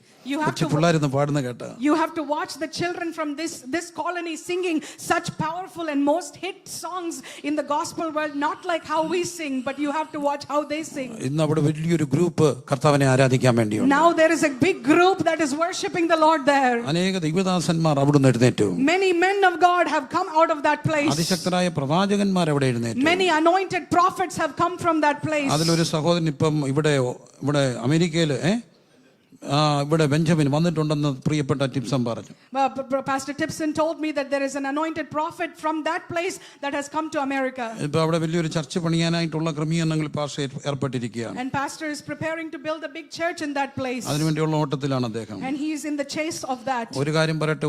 പിള്ളേരൊന്ന് പാടുന്ന കേട്ടാ. You have to watch the children from this colony singing such powerful and most hit songs in the gospel world, not like how we sing, but you have to watch how they sing. ഇന്ന് അവിടെ വലിയൊരു group കർത്താവിനെ ആരാധിക്കാൻ വേണ്ടിയുണ്ട്. Now there is a big group that is worshiping the Lord there. അനേക ദൈവദാസന്മാർ അവിടുന്ന് എഴുന്നേറ്റു. Many men of God have come out of that place. അതിശക്തരായ പ്രവാചകന്മാർ അവിടെ എഴുന്നേറ്റു. Many anointed prophets have come from that place. അതിലൊരു സഹോദരൻ ഇപ്പം ഇവിടെ അമേരിക്കയിൽ ഇവിടെ ബെഞ്ചമിൻ വന്നിട്ടുണ്ടെന്ന് പ്രിയപ്പെട്ട ടിപ്സൺ പറഞ്ഞു. Pastor Tipson told me that there is an anointed prophet from that place that has come to America. ഇപ്പോൾ അവിടെ വലിയൊരു ചർച്ച് പണിയാനായിട്ടുള്ള ക്രമീകരണങ്ങൾ pastor ഏർപ്പെട്ടിരിക്കുകയാണ്. And pastor is preparing to build a big church in that place. അതിനുവേണ്ടിയുള്ള ഓട്ടത്തിലാണ് അദ്ദേഹം. And he is in the chase of that. ഒരു കാര്യം പറയട്ടെ,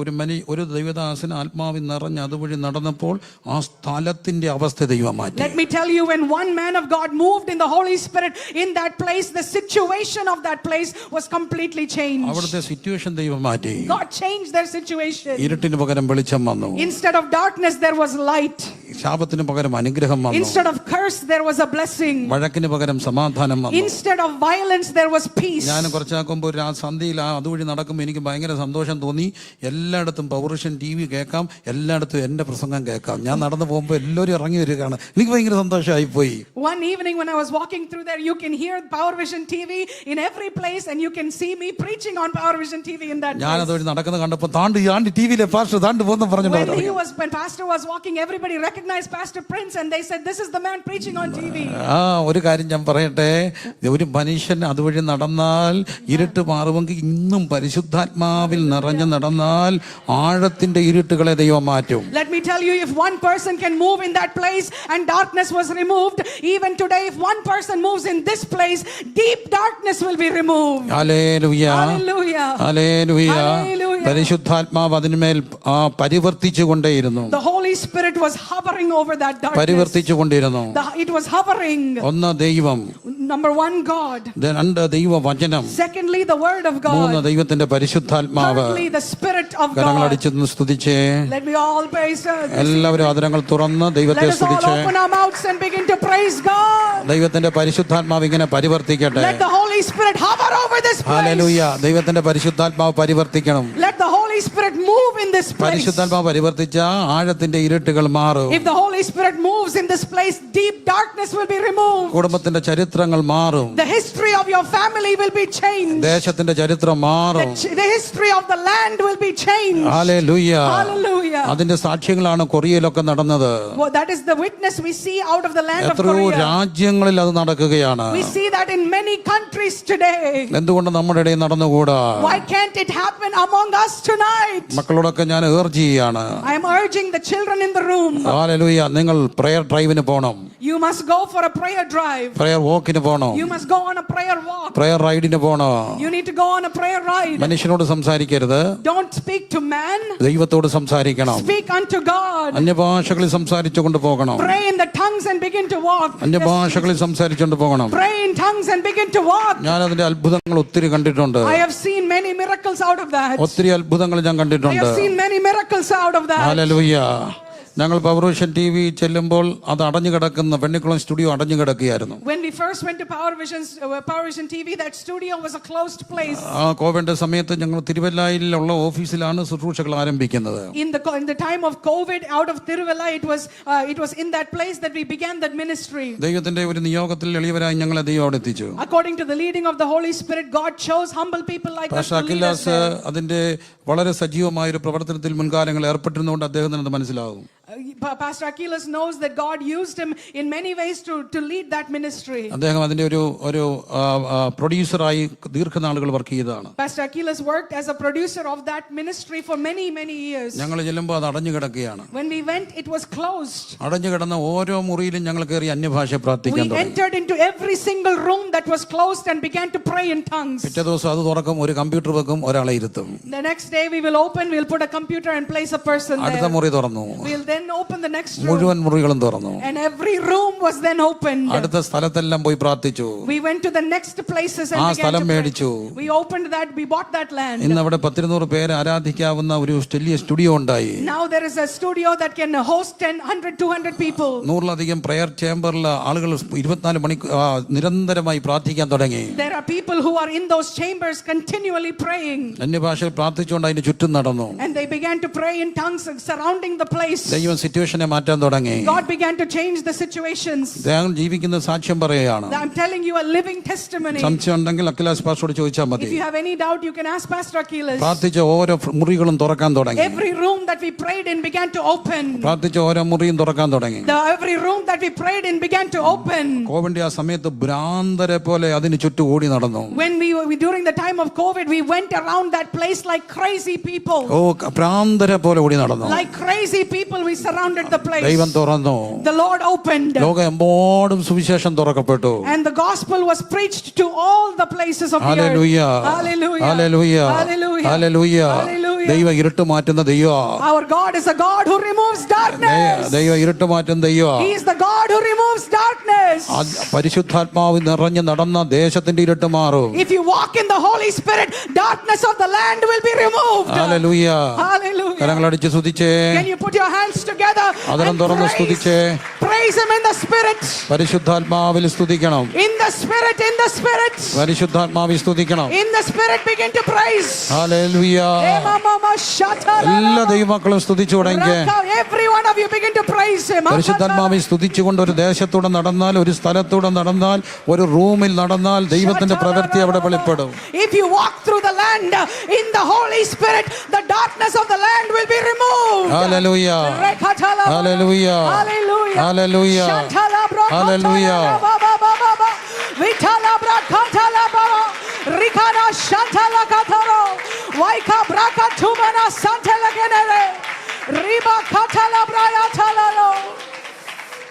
ഒരു ദൈവദാസൻ ആത്മാവിൽ നിറഞ്ഞ് അതുവഴി നടന്നപ്പോൾ ആ സ്ഥലത്തിന്റെ അവസ്ഥ ദൈവം മാറ്റി. Let me tell you, when one man of God moved in the Holy Spirit in that place, the situation of that place was completely changed. അവിടുത്തെ സിറ്റുവേഷൻ ദൈവം മാറ്റി. God changed their situation. ഇരുട്ടിന് പകരം വെളിച്ചം വന്നു. Instead of darkness there was light. ശാപത്തിന് പകരം അനുഗ്രഹം വന്നു. Instead of curse there was a blessing. വഴക്കിന് പകരം സമാധാനം വന്നു. Instead of violence there was peace. ഞാൻ കുറച്ചാക്കുമ്പോൾ ആ സന്ധ്യയിൽ അതുവഴി നടക്കുമ്പോൾ എനിക്ക് ഭയങ്കര സന്തോഷം തോന്നി. എല്ലായിടത്തും പൗർഷൻ TV കേൾക്കാം, എല്ലായിടത്തും എന്റെ പ്രസംഗം കേൾക്കാം. ഞാൻ നടന്നു പോകുമ്പോൾ എല്ലാവരും ഇറങ്ങി വരികയാണ്. എനിക്ക് ഭയങ്കര സന്തോഷമായി പോയി. One evening when I was walking through there, you can hear Power Vision TV in every place, and you can see me preaching on Power Vision TV in that place. ഞാൻ അതുവഴി നടക്കുന്നത് കണ്ടപ്പോൾ താണ്ടി ടിവിയിലെ പാസ്റ്റർ താണ്ടി പോകുന്ന പറഞ്ഞു. When pastor was walking, everybody recognized Pastor Prince, and they said, this is the man preaching on TV. ഒരു കാര്യം ഞാൻ പറയട്ടെ, ഒരു മനുഷ്യൻ അതുവഴി നടന്നാൽ ഇരുട്ട് മാറുമെങ്കിൽ ഇന്നും പരിശുദ്ധാത്മാവിൽ നിറഞ്ഞു നടന്നാൽ ആഴത്തിന്റെ ഇരുട്ടുകളെ ദൈവം മാറ്റും. Let me tell you, if one person can move in that place and darkness was removed, even today if one person moves in this place, deep darkness will be removed. Hallelujah. Hallelujah. Hallelujah. Hallelujah. പരിശുദ്ധാത്മാവ് അതിന്മേൽ പരിവർത്തിച്ചു കൊണ്ടേയിരുന്നു. The Holy Spirit was hovering over that darkness. പരിവർത്തിച്ചു കൊണ്ടിരുന്നു. It was hovering. ഒന്ന് ദൈവം. Number one, God. രണ്ട് ദൈവവചനം. Secondly, the word of God. മൂന്ന് ദൈവത്തിന്റെ പരിശുദ്ധാത്മാവ്. Thirdly, the Spirit of God. കരങ്ങൾ അടിച്ചു സ്തുതിച്ചേ. Let me all praise God. എല്ലാവരും ആദരങ്ങൾ തുറന്ന് ദൈവത്തെ സ്തുതിച്ചേ. Let us all open our mouths and begin to praise God. ദൈവത്തിന്റെ പരിശുദ്ധാത്മാവ് ഇങ്ങനെ പരിവർത്തിക്കട്ടെ. Let the Holy Spirit hover over this place. Hallelujah. ദൈവത്തിന്റെ പരിശുദ്ധാത്മാവ് പരിവർത്തിക്കണം. Let the Holy Spirit move in this place. പരിശുദ്ധാത്മാവ് പരിവർത്തിച്ച ആഴത്തിന്റെ ഇരുട്ടുകൾ മാറും. If the Holy Spirit moves in this place, deep darkness will be removed. കുടുംബത്തിന്റെ ചരിത്രങ്ങൾ മാറും. The history of your family will be changed. ദേശത്തിന്റെ ചരിത്രം മാറും. The history of the land will be changed. Hallelujah. Hallelujah. അതിന്റെ സാക്ഷ്യങ്ങളാണ് കൊറിയയിലൊക്കെ നടന്നത്. That is the witness we see out of the land of എത്രയോ Korea. രാജ്യങ്ങളിൽ അത് നടക്കുകയാണ്. We see that in many countries today. എന്തുകൊണ്ട് നമ്മുടെ ഇടയിൽ നടന്നുകൂടാ? Why can't it happen among us tonight? മക്കളോട് കുട്ടികളോടൊക്കെ ഞാൻ ഏർജ് ചെയ്യാണ്. I am urging the children in the room. Hallelujah. നിങ്ങൾ പ്രയർ ഡ്രൈവിന് പോകണം, You must go for a prayer drive. Prayer വോക്കിന് പോകണം, You must go on a prayer walk. Prayer റൈഡിന് പോകണം. You need to go on a prayer ride. മനുഷ്യനോട് സംസാരിക്കരുത്, Don't speak to man. ദൈവത്തോട് സംസാരിക്കണം. Speak unto God. അന്യഭാഷകളിൽ സംസാരിച്ചുകൊണ്ട് പോകണം. Pray in the tongues and begin to walk. അന്യഭാഷകളിൽ സംസാരിച്ചുകൊണ്ട് പോകണം. Pray in tongues and begin to walk. ഞാൻ അതിന്റെ അത്ഭുതങ്ങൾ ഒത്തിരി കണ്ടിട്ടുണ്ട്. I have seen many miracles out of that. ഒത്തിരി അത്ഭുതങ്ങൾ ഞാൻ I കണ്ടിട്ടുണ്ട്. have seen many miracles out of that. Hallelujah. ഞങ്ങൾ പവർവിഷൻ TV ചെല്ലുമ്പോൾ അത് അടഞ്ഞു കിടക്കുന്ന വെണ്ണിക്കുളം സ്റ്റുഡിയോ അടഞ്ഞു കിടക്കുകയായിരുന്നു. When we first went to Power Vision TV, that studio was a closed place. ആ കോവിഡ് സമയത്ത് ഞങ്ങൾ തിരുവല്ലയിലുള്ള ഓഫീസിലാണ് ശുശ്രൂഷകൾ ആരംഭിക്കുന്നത്. In the time of COVID, out of Tiruvalla, it was in that place that we began that ministry. ദൈവത്തിന്റെ ഒരു നിയോഗത്തിൽ എളിയവരായി ഞങ്ങളെ ദൈവം അവിടെ എത്തിച്ചു. According to the leading of the Holy Spirit, God chose humble people like us to lead us there. അതിന്റെ വളരെ സജീവമായ ഒരു പ്രവർത്തനത്തിൽ മുൻകാലങ്ങൾ ഏർപ്പെട്ടിരുന്നുകൊണ്ട് അദ്ദേഹത്തിന് അത് മനസ്സിലാകും. Pastor Achilles knows that God used him in many ways to lead that ministry. അദ്ദേഹം അതിന്റെ ഒരു പ്രൊഡ്യൂസറായി ദീർഘനാളുകൾ വർക്ക് ചെയ്തതാണ്. Pastor Achilles worked as a producer of that ministry for many years. ഞങ്ങൾ ചെല്ലുമ്പോൾ അത് അടഞ്ഞു കിടക്കുകയാണ്. When we went, it was closed. അടഞ്ഞു കിടന്ന ഓരോ മുറിയിലും ഞങ്ങൾ കയറി അന്യഭാഷ പ്രാർത്ഥിക്കാൻ We തുടങ്ങി. entered into every single room that was closed and began to pray in tongues. പിറ്റേ ദിവസം അത് തുറക്കും, ഒരു കമ്പ്യൂട്ടർ വെക്കും, ഒരാളെ ഇരുത്തും. The next day we will open, we'll put a computer and place a person അടുത്ത there. മുറി തുറന്നു, We'll then open the next room. മുഴുവൻ മുറികളും തുറന്നു. And every room was then opened. അടുത്ത സ്ഥലത്തെല്ലാം പോയി പ്രാർത്ഥിച്ചു. We went to the next places and ആ began സ്ഥലം to pray. മേടിച്ചു. We opened that, we bought that land. ഇന്ന് അവിടെ 100 പേര് ആരാധിക്കാവുന്ന ഒരു വലിയ സ്റ്റുഡിയോ ഉണ്ടായി. Now there is a studio that can host 100, 200 people. 100ലധികം prayer ചേംബറിൽ ആളുകൾ 24 മണിക്കൂർ നിരന്തരമായി പ്രാർത്ഥിക്കാൻ തുടങ്ങി. There are people who are in those chambers continually praying. അന്യഭാഷയിൽ പ്രാർത്ഥിച്ചുകൊണ്ട് അതിന് ചുറ്റും നടന്നു. And they began to pray in tongues surrounding the place. ദൈവം സിറ്റുവേഷനെ മാറ്റാൻ തുടങ്ങി. God began to change the situations. ദൈവം ജീവിക്കുന്ന സാക്ഷ്യം പറയുകയാണ്. I'm telling you a living testimony. സംശയം ഉണ്ടെങ്കിൽ അഖിലാസ് പാസ്റ്ററോട് ചോദിച്ചാൽ മതി. If you have any doubt, you can ask Pastor Achilles. പ്രാർത്ഥിച്ച ഓരോ മുറികളും തുറക്കാൻ തുടങ്ങി. Every room that we prayed in began to open. പ്രാർത്ഥിച്ച ഓരോ മുറിയും തുറക്കാൻ തുടങ്ങി. Every room that we prayed in began to open. കോവിഡിന്റെ ആ സമയത്ത് ഭ്രാന്തരെ പോലെ അതിന് ചുറ്റും ഓടി നടന്നു. When during the time of COVID, we went around that place like crazy people. ഭ്രാന്തരെ പോലെ ഓടി നടന്നു. Like crazy people, we surrounded the place. ദൈവം തുറന്നു. The Lord opened. ലോകമെമ്പാടും സുവിശേഷം തുറക്കപ്പെട്ടു. And the gospel was preached to all the places of the earth. Hallelujah. Hallelujah. Hallelujah. Hallelujah. Hallelujah. Hallelujah. ദൈവം ഇരുട്ട് മാറ്റുന്ന ദൈവം. Our God is a God who removes darkness. ദൈവം ഇരുട്ട് മാറ്റുന്ന ദൈവം. He is the God who removes darkness. പരിശുദ്ധാത്മാവ് നിറഞ്ഞു നടന്ന ദേശത്തിന്റെ ഇരുട്ട് മാറും. If you walk in the Holy Spirit, darkness of the land will be removed. Hallelujah. Hallelujah. കരങ്ങളടിച്ച് സ്തുതിച്ചേ. Can you put your hands together അതിരം തുറന്ന് സ്തുതിച്ചേ. praise him in the spirit. പരിശുദ്ധാത്മാവിൽ സ്തുതിക്കണം. In the spirit, in the spirit. പരിശുദ്ധാത്മാവിൽ സ്തുതിക്കണം. In the spirit begin to praise. Hallelujah. എല്ലാ ദൈവമക്കളും സ്തുതിച്ചു തുടങ്ങിക്കേ. Every one of you begin to praise him. പരിശുദ്ധാത്മാവിൽ സ്തുതിച്ചുകൊണ്ട് ഒരു ദേശത്തൂടെ നടന്നാൽ, ഒരു സ്ഥലത്തൂടെ നടന്നാൽ, ഒരു റൂമിൽ നടന്നാൽ ദൈവത്തിന്റെ പ്രവൃത്തി അവിടെ വെളിപ്പെടും. If you walk through the land in the Holy Spirit, the darkness of the land will be removed. Hallelujah. Hallelujah. Hallelujah. Hallelujah. Hallelujah. Vitala brakatala baba rikana shantala kataro waika brakatumana santala genere riba katala braya talalo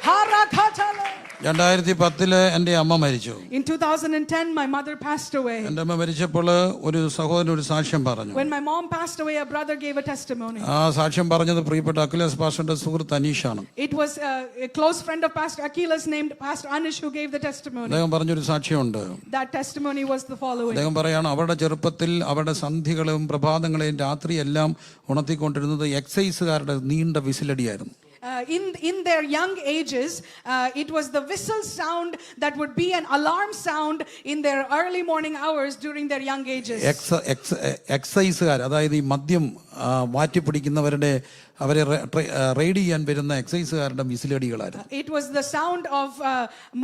hara katala. 2010 എൻ്റെ അമ്മ മരിച്ചു. In 2010 my mother passed away. എൻ്റെ അമ്മ മരിച്ചപ്പോൾ ഒരു സഹോദരൻ ഒരു സാക്ഷ്യം പറഞ്ഞു. When my mom passed away, a brother gave a testimony. ആ സാക്ഷ്യം പറഞ്ഞത് പ്രിയപ്പെട്ട അഖിലാസ് പാസ്റ്ററുടെ സുഹൃത്ത് അനീഷാണ്. It was a close friend of Pastor Achilles named Pastor Anish who gave the testimony. അദ്ദേഹം പറഞ്ഞൊരു സാക്ഷ്യമുണ്ട്. That testimony was the following. അദ്ദേഹം പറയാണ്, അവരുടെ ചെറുപ്പത്തിൽ അവരുടെ സന്ധികളും പ്രഭാതങ്ങളെയും രാത്രിയെല്ലാം ഉണർത്തിക്കൊണ്ടിരുന്നത് എക്സൈസുകാരുടെ നീണ്ട വിസിലടിയായിരുന്നു. In their young ages, it was the whistle sound that would be an alarm sound in their early morning hours during their young ages. എക്സൈസുകാർ, അതായത് ഈ മദ്യം മാറ്റിപ്പിടിക്കുന്നവരുടെ അവരെ റെയ്ഡ് ചെയ്യാൻ വരുന്ന എക്സൈസുകാരുടെ വിസിലടികളായിരുന്നു. It was the sound of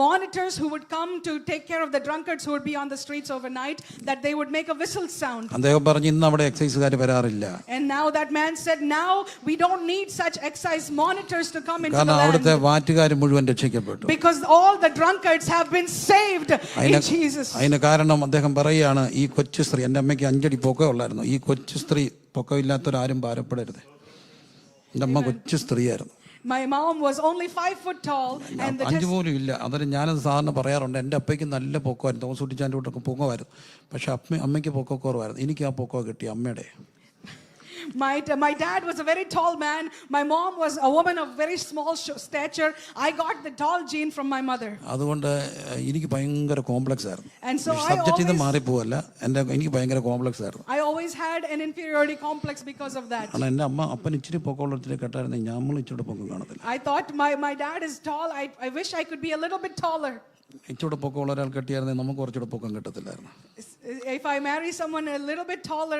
monitors who would come to take care of the drunkards who would be on the streets overnight, that they would make a whistle sound. അദ്ദേഹം പറഞ്ഞു ഇന്ന് അവിടെ എക്സൈസുകാർ വരാറില്ല. And now that man said, now we don't need such excise monitors to come into the കാരണം അവിടുത്തെ land, വാറ്റുകാർ മുഴുവൻ രക്ഷയ്ക്കപ്പെട്ടു. because all the drunkards have been saved in Jesus. അതിന് കാരണം അദ്ദേഹം പറയുകയാണ്, ഈ കൊച്ചു സ്ത്രീ, എൻ്റെ അമ്മയ്ക്ക് 5 അടി പൊക്കം ഉള്ളായിരുന്നു, ഈ കൊച്ചു സ്ത്രീ, പൊക്കമില്ലാത്തവരാരും ഭാരപ്പെടരുത്, എൻ്റെ അമ്മ കൊച്ചു സ്ത്രീയായിരുന്നു. My mom was only 5 foot tall, and the 5 പോലും ഇല്ല. അതൊരു ഞാനത് സാധാരണ പറയാറുണ്ട്, എൻ്റെ അപ്പയ്ക്ക് നല്ല പൊക്കമായിരുന്നു, തോമസ് കുട്ടിച്ചാൻ്റെ കൂട്ടൊക്കെ പൊക്കമായിരുന്നു, പക്ഷെ അമ്മയ്ക്ക് പൊക്കക്കുറവായിരുന്നു. എനിക്ക് ആ പൊക്കം കിട്ടി അമ്മയുടെ. My dad was a very tall man. My mom was a woman of very small stature. I got the tall gene from my mother. അതുകൊണ്ട് എനിക്ക് ഭയങ്കര കോംപ്ലക്സ് ആയിരുന്നു. And so സബ്ജക്റ്റിൽ നിന്ന് മാറിപ്പോവല്ല, എനിക്ക് ഭയങ്കര കോംപ്ലക്സ് ആയിരുന്നു. I always had an inferiority complex because of that. കാരണം എൻ്റെ അപ്പൻ ഇച്ചിരി പൊക്കമുള്ളതിൽ കേട്ടായിരുന്നു, നമ്മൾ ഇച്ചിരി പൊക്കം കാണത്തില്ല. I thought my dad is tall. I wish I could be a little bit taller. ഇച്ചിരി പൊക്കമുള്ള ഒരാൾ കെട്ടിയായിരുന്നെങ്കിൽ നമുക്ക് കുറച്ചുകൂടെ പൊക്കം കിട്ടത്തില്ലായിരുന്നു. If I marry someone a little bit taller,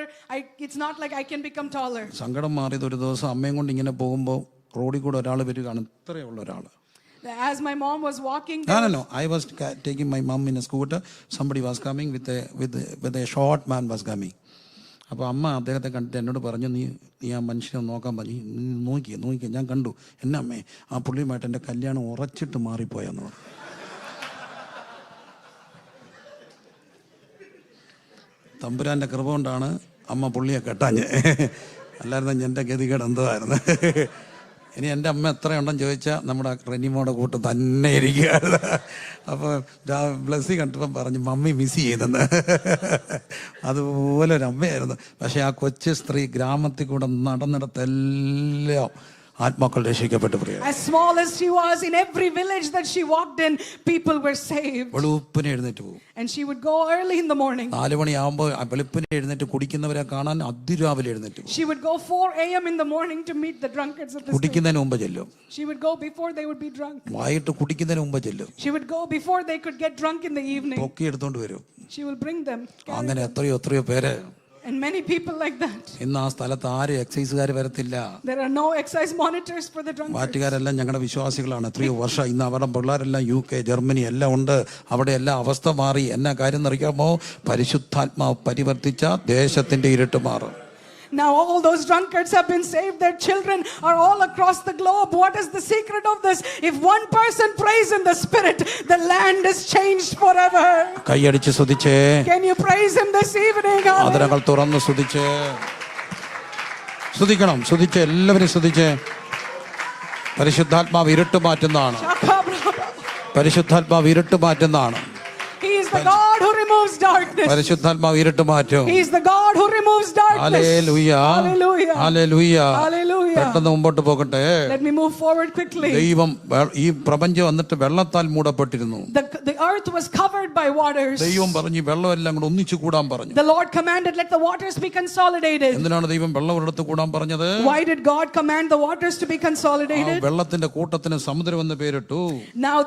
it's not like I can become taller. സങ്കടം മാറിയത് ഒരു ദിവസം അമ്മയും കൊണ്ട് ഇങ്ങനെ പോകുമ്പോൾ റോഡിൽ കൂടെ ഒരാൾ വരികയാണ്, ഇത്രയുള്ള ഒരാൾ. As my mom was walking, No. I was taking my mom in a scooter. Somebody was coming with a short man was coming. അപ്പോൾ അമ്മ അദ്ദേഹത്തെ കണ്ടിട്ട് എന്നോട് പറഞ്ഞു, നീ ആ മനുഷ്യനെ നോക്കാൻ പറഞ്ഞു. നോക്കി ഞാൻ കണ്ടു. എന്നാ അമ്മേ, ആ പുള്ളിയുമായിട്ട് എൻ്റെ കല്യാണം ഉറച്ചിട്ട് മാറിപ്പോയെന്ന് പറഞ്ഞു. തമ്പുരാൻ്റെ കൃപ കൊണ്ടാണ് അമ്മ പുള്ളിയെ കെട്ടാഞ്ഞ്, അല്ലായിരുന്നു എൻ്റെ ഗതികേട് എന്തോമായിരുന്നു. ഇനി എൻ്റെ അമ്മ എത്രയുണ്ടെന്ന് ചോദിച്ചാൽ നമ്മുടെ റെനിമോടെ കൂട്ട് തന്നെ ഇരിക്കുകയാണ്. അപ്പോൾ ബ്ലസ്സി കണ്ടപ്പം പറഞ്ഞു, മമ്മി മിസ് ചെയ്തെന്ന്. അതുപോലെ ഒരു അമ്മയായിരുന്നു. പക്ഷേ ആ കൊച്ചു സ്ത്രീ ഗ്രാമത്തിൽ കൂടെ നടന്നിടത്തെല്ലാം ആത്മാക്കൾ രക്ഷിക്കപ്പെട്ടു. As small as she was, in every village that she walked in, people were saved. വെളുപ്പിനെ എഴുന്നേറ്റ് പോകും. And she would go early in the morning. 4 മണിയാകുമ്പോൾ വെളുപ്പിനെ എഴുന്നേറ്റ് കുടിക്കുന്നവരെ കാണാൻ അതിരാവിലെ എഴുന്നേറ്റ് പോകും. She would go 4 a.m. in the morning to meet the drunkards of the street. കുടിക്കുന്നതിന് മുമ്പ് ചെല്ലും. She would go before they would be drunk. വൈകിട്ട് കുടിക്കുന്നതിന് മുമ്പ് ചെല്ലും. She would go before they could get drunk in the evening. പൊക്കി എടുത്തോണ്ട് വരും. She will bring them. അങ്ങനെ എത്രയോ പേര്. And many people like that. ഇന്ന് ആ സ്ഥലത്ത് ആരും എക്സൈസുകാർ വരത്തില്ല. There are no excise monitors for the drunkards. വാറ്റുകാരെല്ലാം ഞങ്ങളുടെ വിശ്വാസികളാണ്. 3 വർഷം ഇന്ന് അവരുടെ പിള്ളേരെല്ലാം UK, ജർമ്മനി എല്ലാം ഉണ്ട്. അവിടെ എല്ലാം അവസ്ഥ മാറി. എന്നാ കാര്യം എന്നറിയാമോ? പരിശുദ്ധാത്മാവ് പരിവർത്തിച്ച ദേശത്തിന്റെ ഇരുട്ട് മാറും. Now all those drunkards have been saved. Their children are all across the globe. What is the secret of this? If one person prays in the Spirit, the land is changed forever. കൈയടിച്ച് സ്തുതിച്ചേ. Can you praise Him this evening? ആദരങ്ങൾ തുറന്ന് സ്തുതിച്ചേ. സ്തുതിച്ച് എല്ലാവരും സ്തുതിച്ചേ. പരിശുദ്ധാത്മാവ് ഇരുട്ട് മാറ്റുന്നതാണ്. പരിശുദ്ധാത്മാവ് ഇരുട്ട് മാറ്റുന്നതാണ്. He is the God who removes darkness. പരിശുദ്ധാത്മാവ് ഇരുട്ട് മാറ്റും. He is the God who removes darkness. Hallelujah. Hallelujah. Hallelujah. Hallelujah. പെട്ടെന്ന് മുമ്പോട്ട് പോകട്ടെ. Let me move forward quickly. ദൈവം ഈ പ്രപഞ്ചം വന്നിട്ട് വെള്ളത്താൽ മൂടപ്പെട്ടിരുന്നു. The earth was covered by waters. ദൈവം പറഞ്ഞു വെള്ളം എല്ലാം കൂടെ ഒന്നിച്ചു കൂടാൻ പറഞ്ഞു. The Lord commanded, let the waters be consolidated. എന്തിനാണ് ദൈവം വെള്ളം ഒരിടത്ത് കൂടാൻ പറഞ്ഞത്? Why did God command the waters to be consolidated? വെള്ളത്തിന്റെ കൂട്ടത്തിന് സമുദ്രം എന്ന് പേരിട്ടു. Now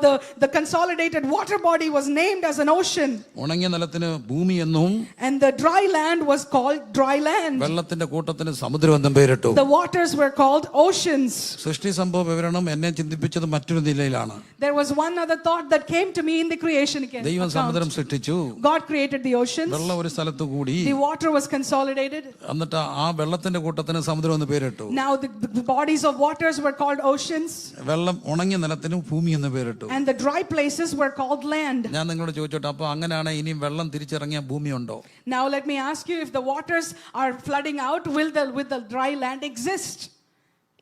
the consolidated water body was named as an ocean. ഉണങ്ങിയ നിലത്തിന് ഭൂമി എന്നും And the dry land was called dry land. വെള്ളത്തിന്റെ കൂട്ടത്തിന് സമുദ്രം എന്നും പേരിട്ടു. The waters were called oceans. സൃഷ്ടി സംഭവ വിവരണം എന്നെ ചിന്തിപ്പിച്ചത് മറ്റൊരു നിലയിലാണ്. There was one other thought that came to me in the creation account. ദൈവം സമുദ്രം സൃഷ്ടിച്ചു. God created the oceans. വെള്ളം ഒരു സ്ഥലത്ത് കൂടി. The water was consolidated. എന്നിട്ട് ആ വെള്ളത്തിന്റെ കൂട്ടത്തിന് സമുദ്രം എന്ന് പേരിട്ടു. Now the bodies of waters were called oceans. വെള്ളം ഉണങ്ങിയ നിലത്തിന് ഭൂമി എന്ന് പേരിട്ടു. And the dry places were called land. ഞാൻ നിങ്ങളോട് ചോദിച്ചോട്ടെ, അപ്പൊ അങ്ങനെയാണ് ഇനിയും വെള്ളം തിരിച്ചിറങ്ങിയ ഭൂമി ഉണ്ടോ? Now let me ask you, if the waters are flooding out, will the dry land exist?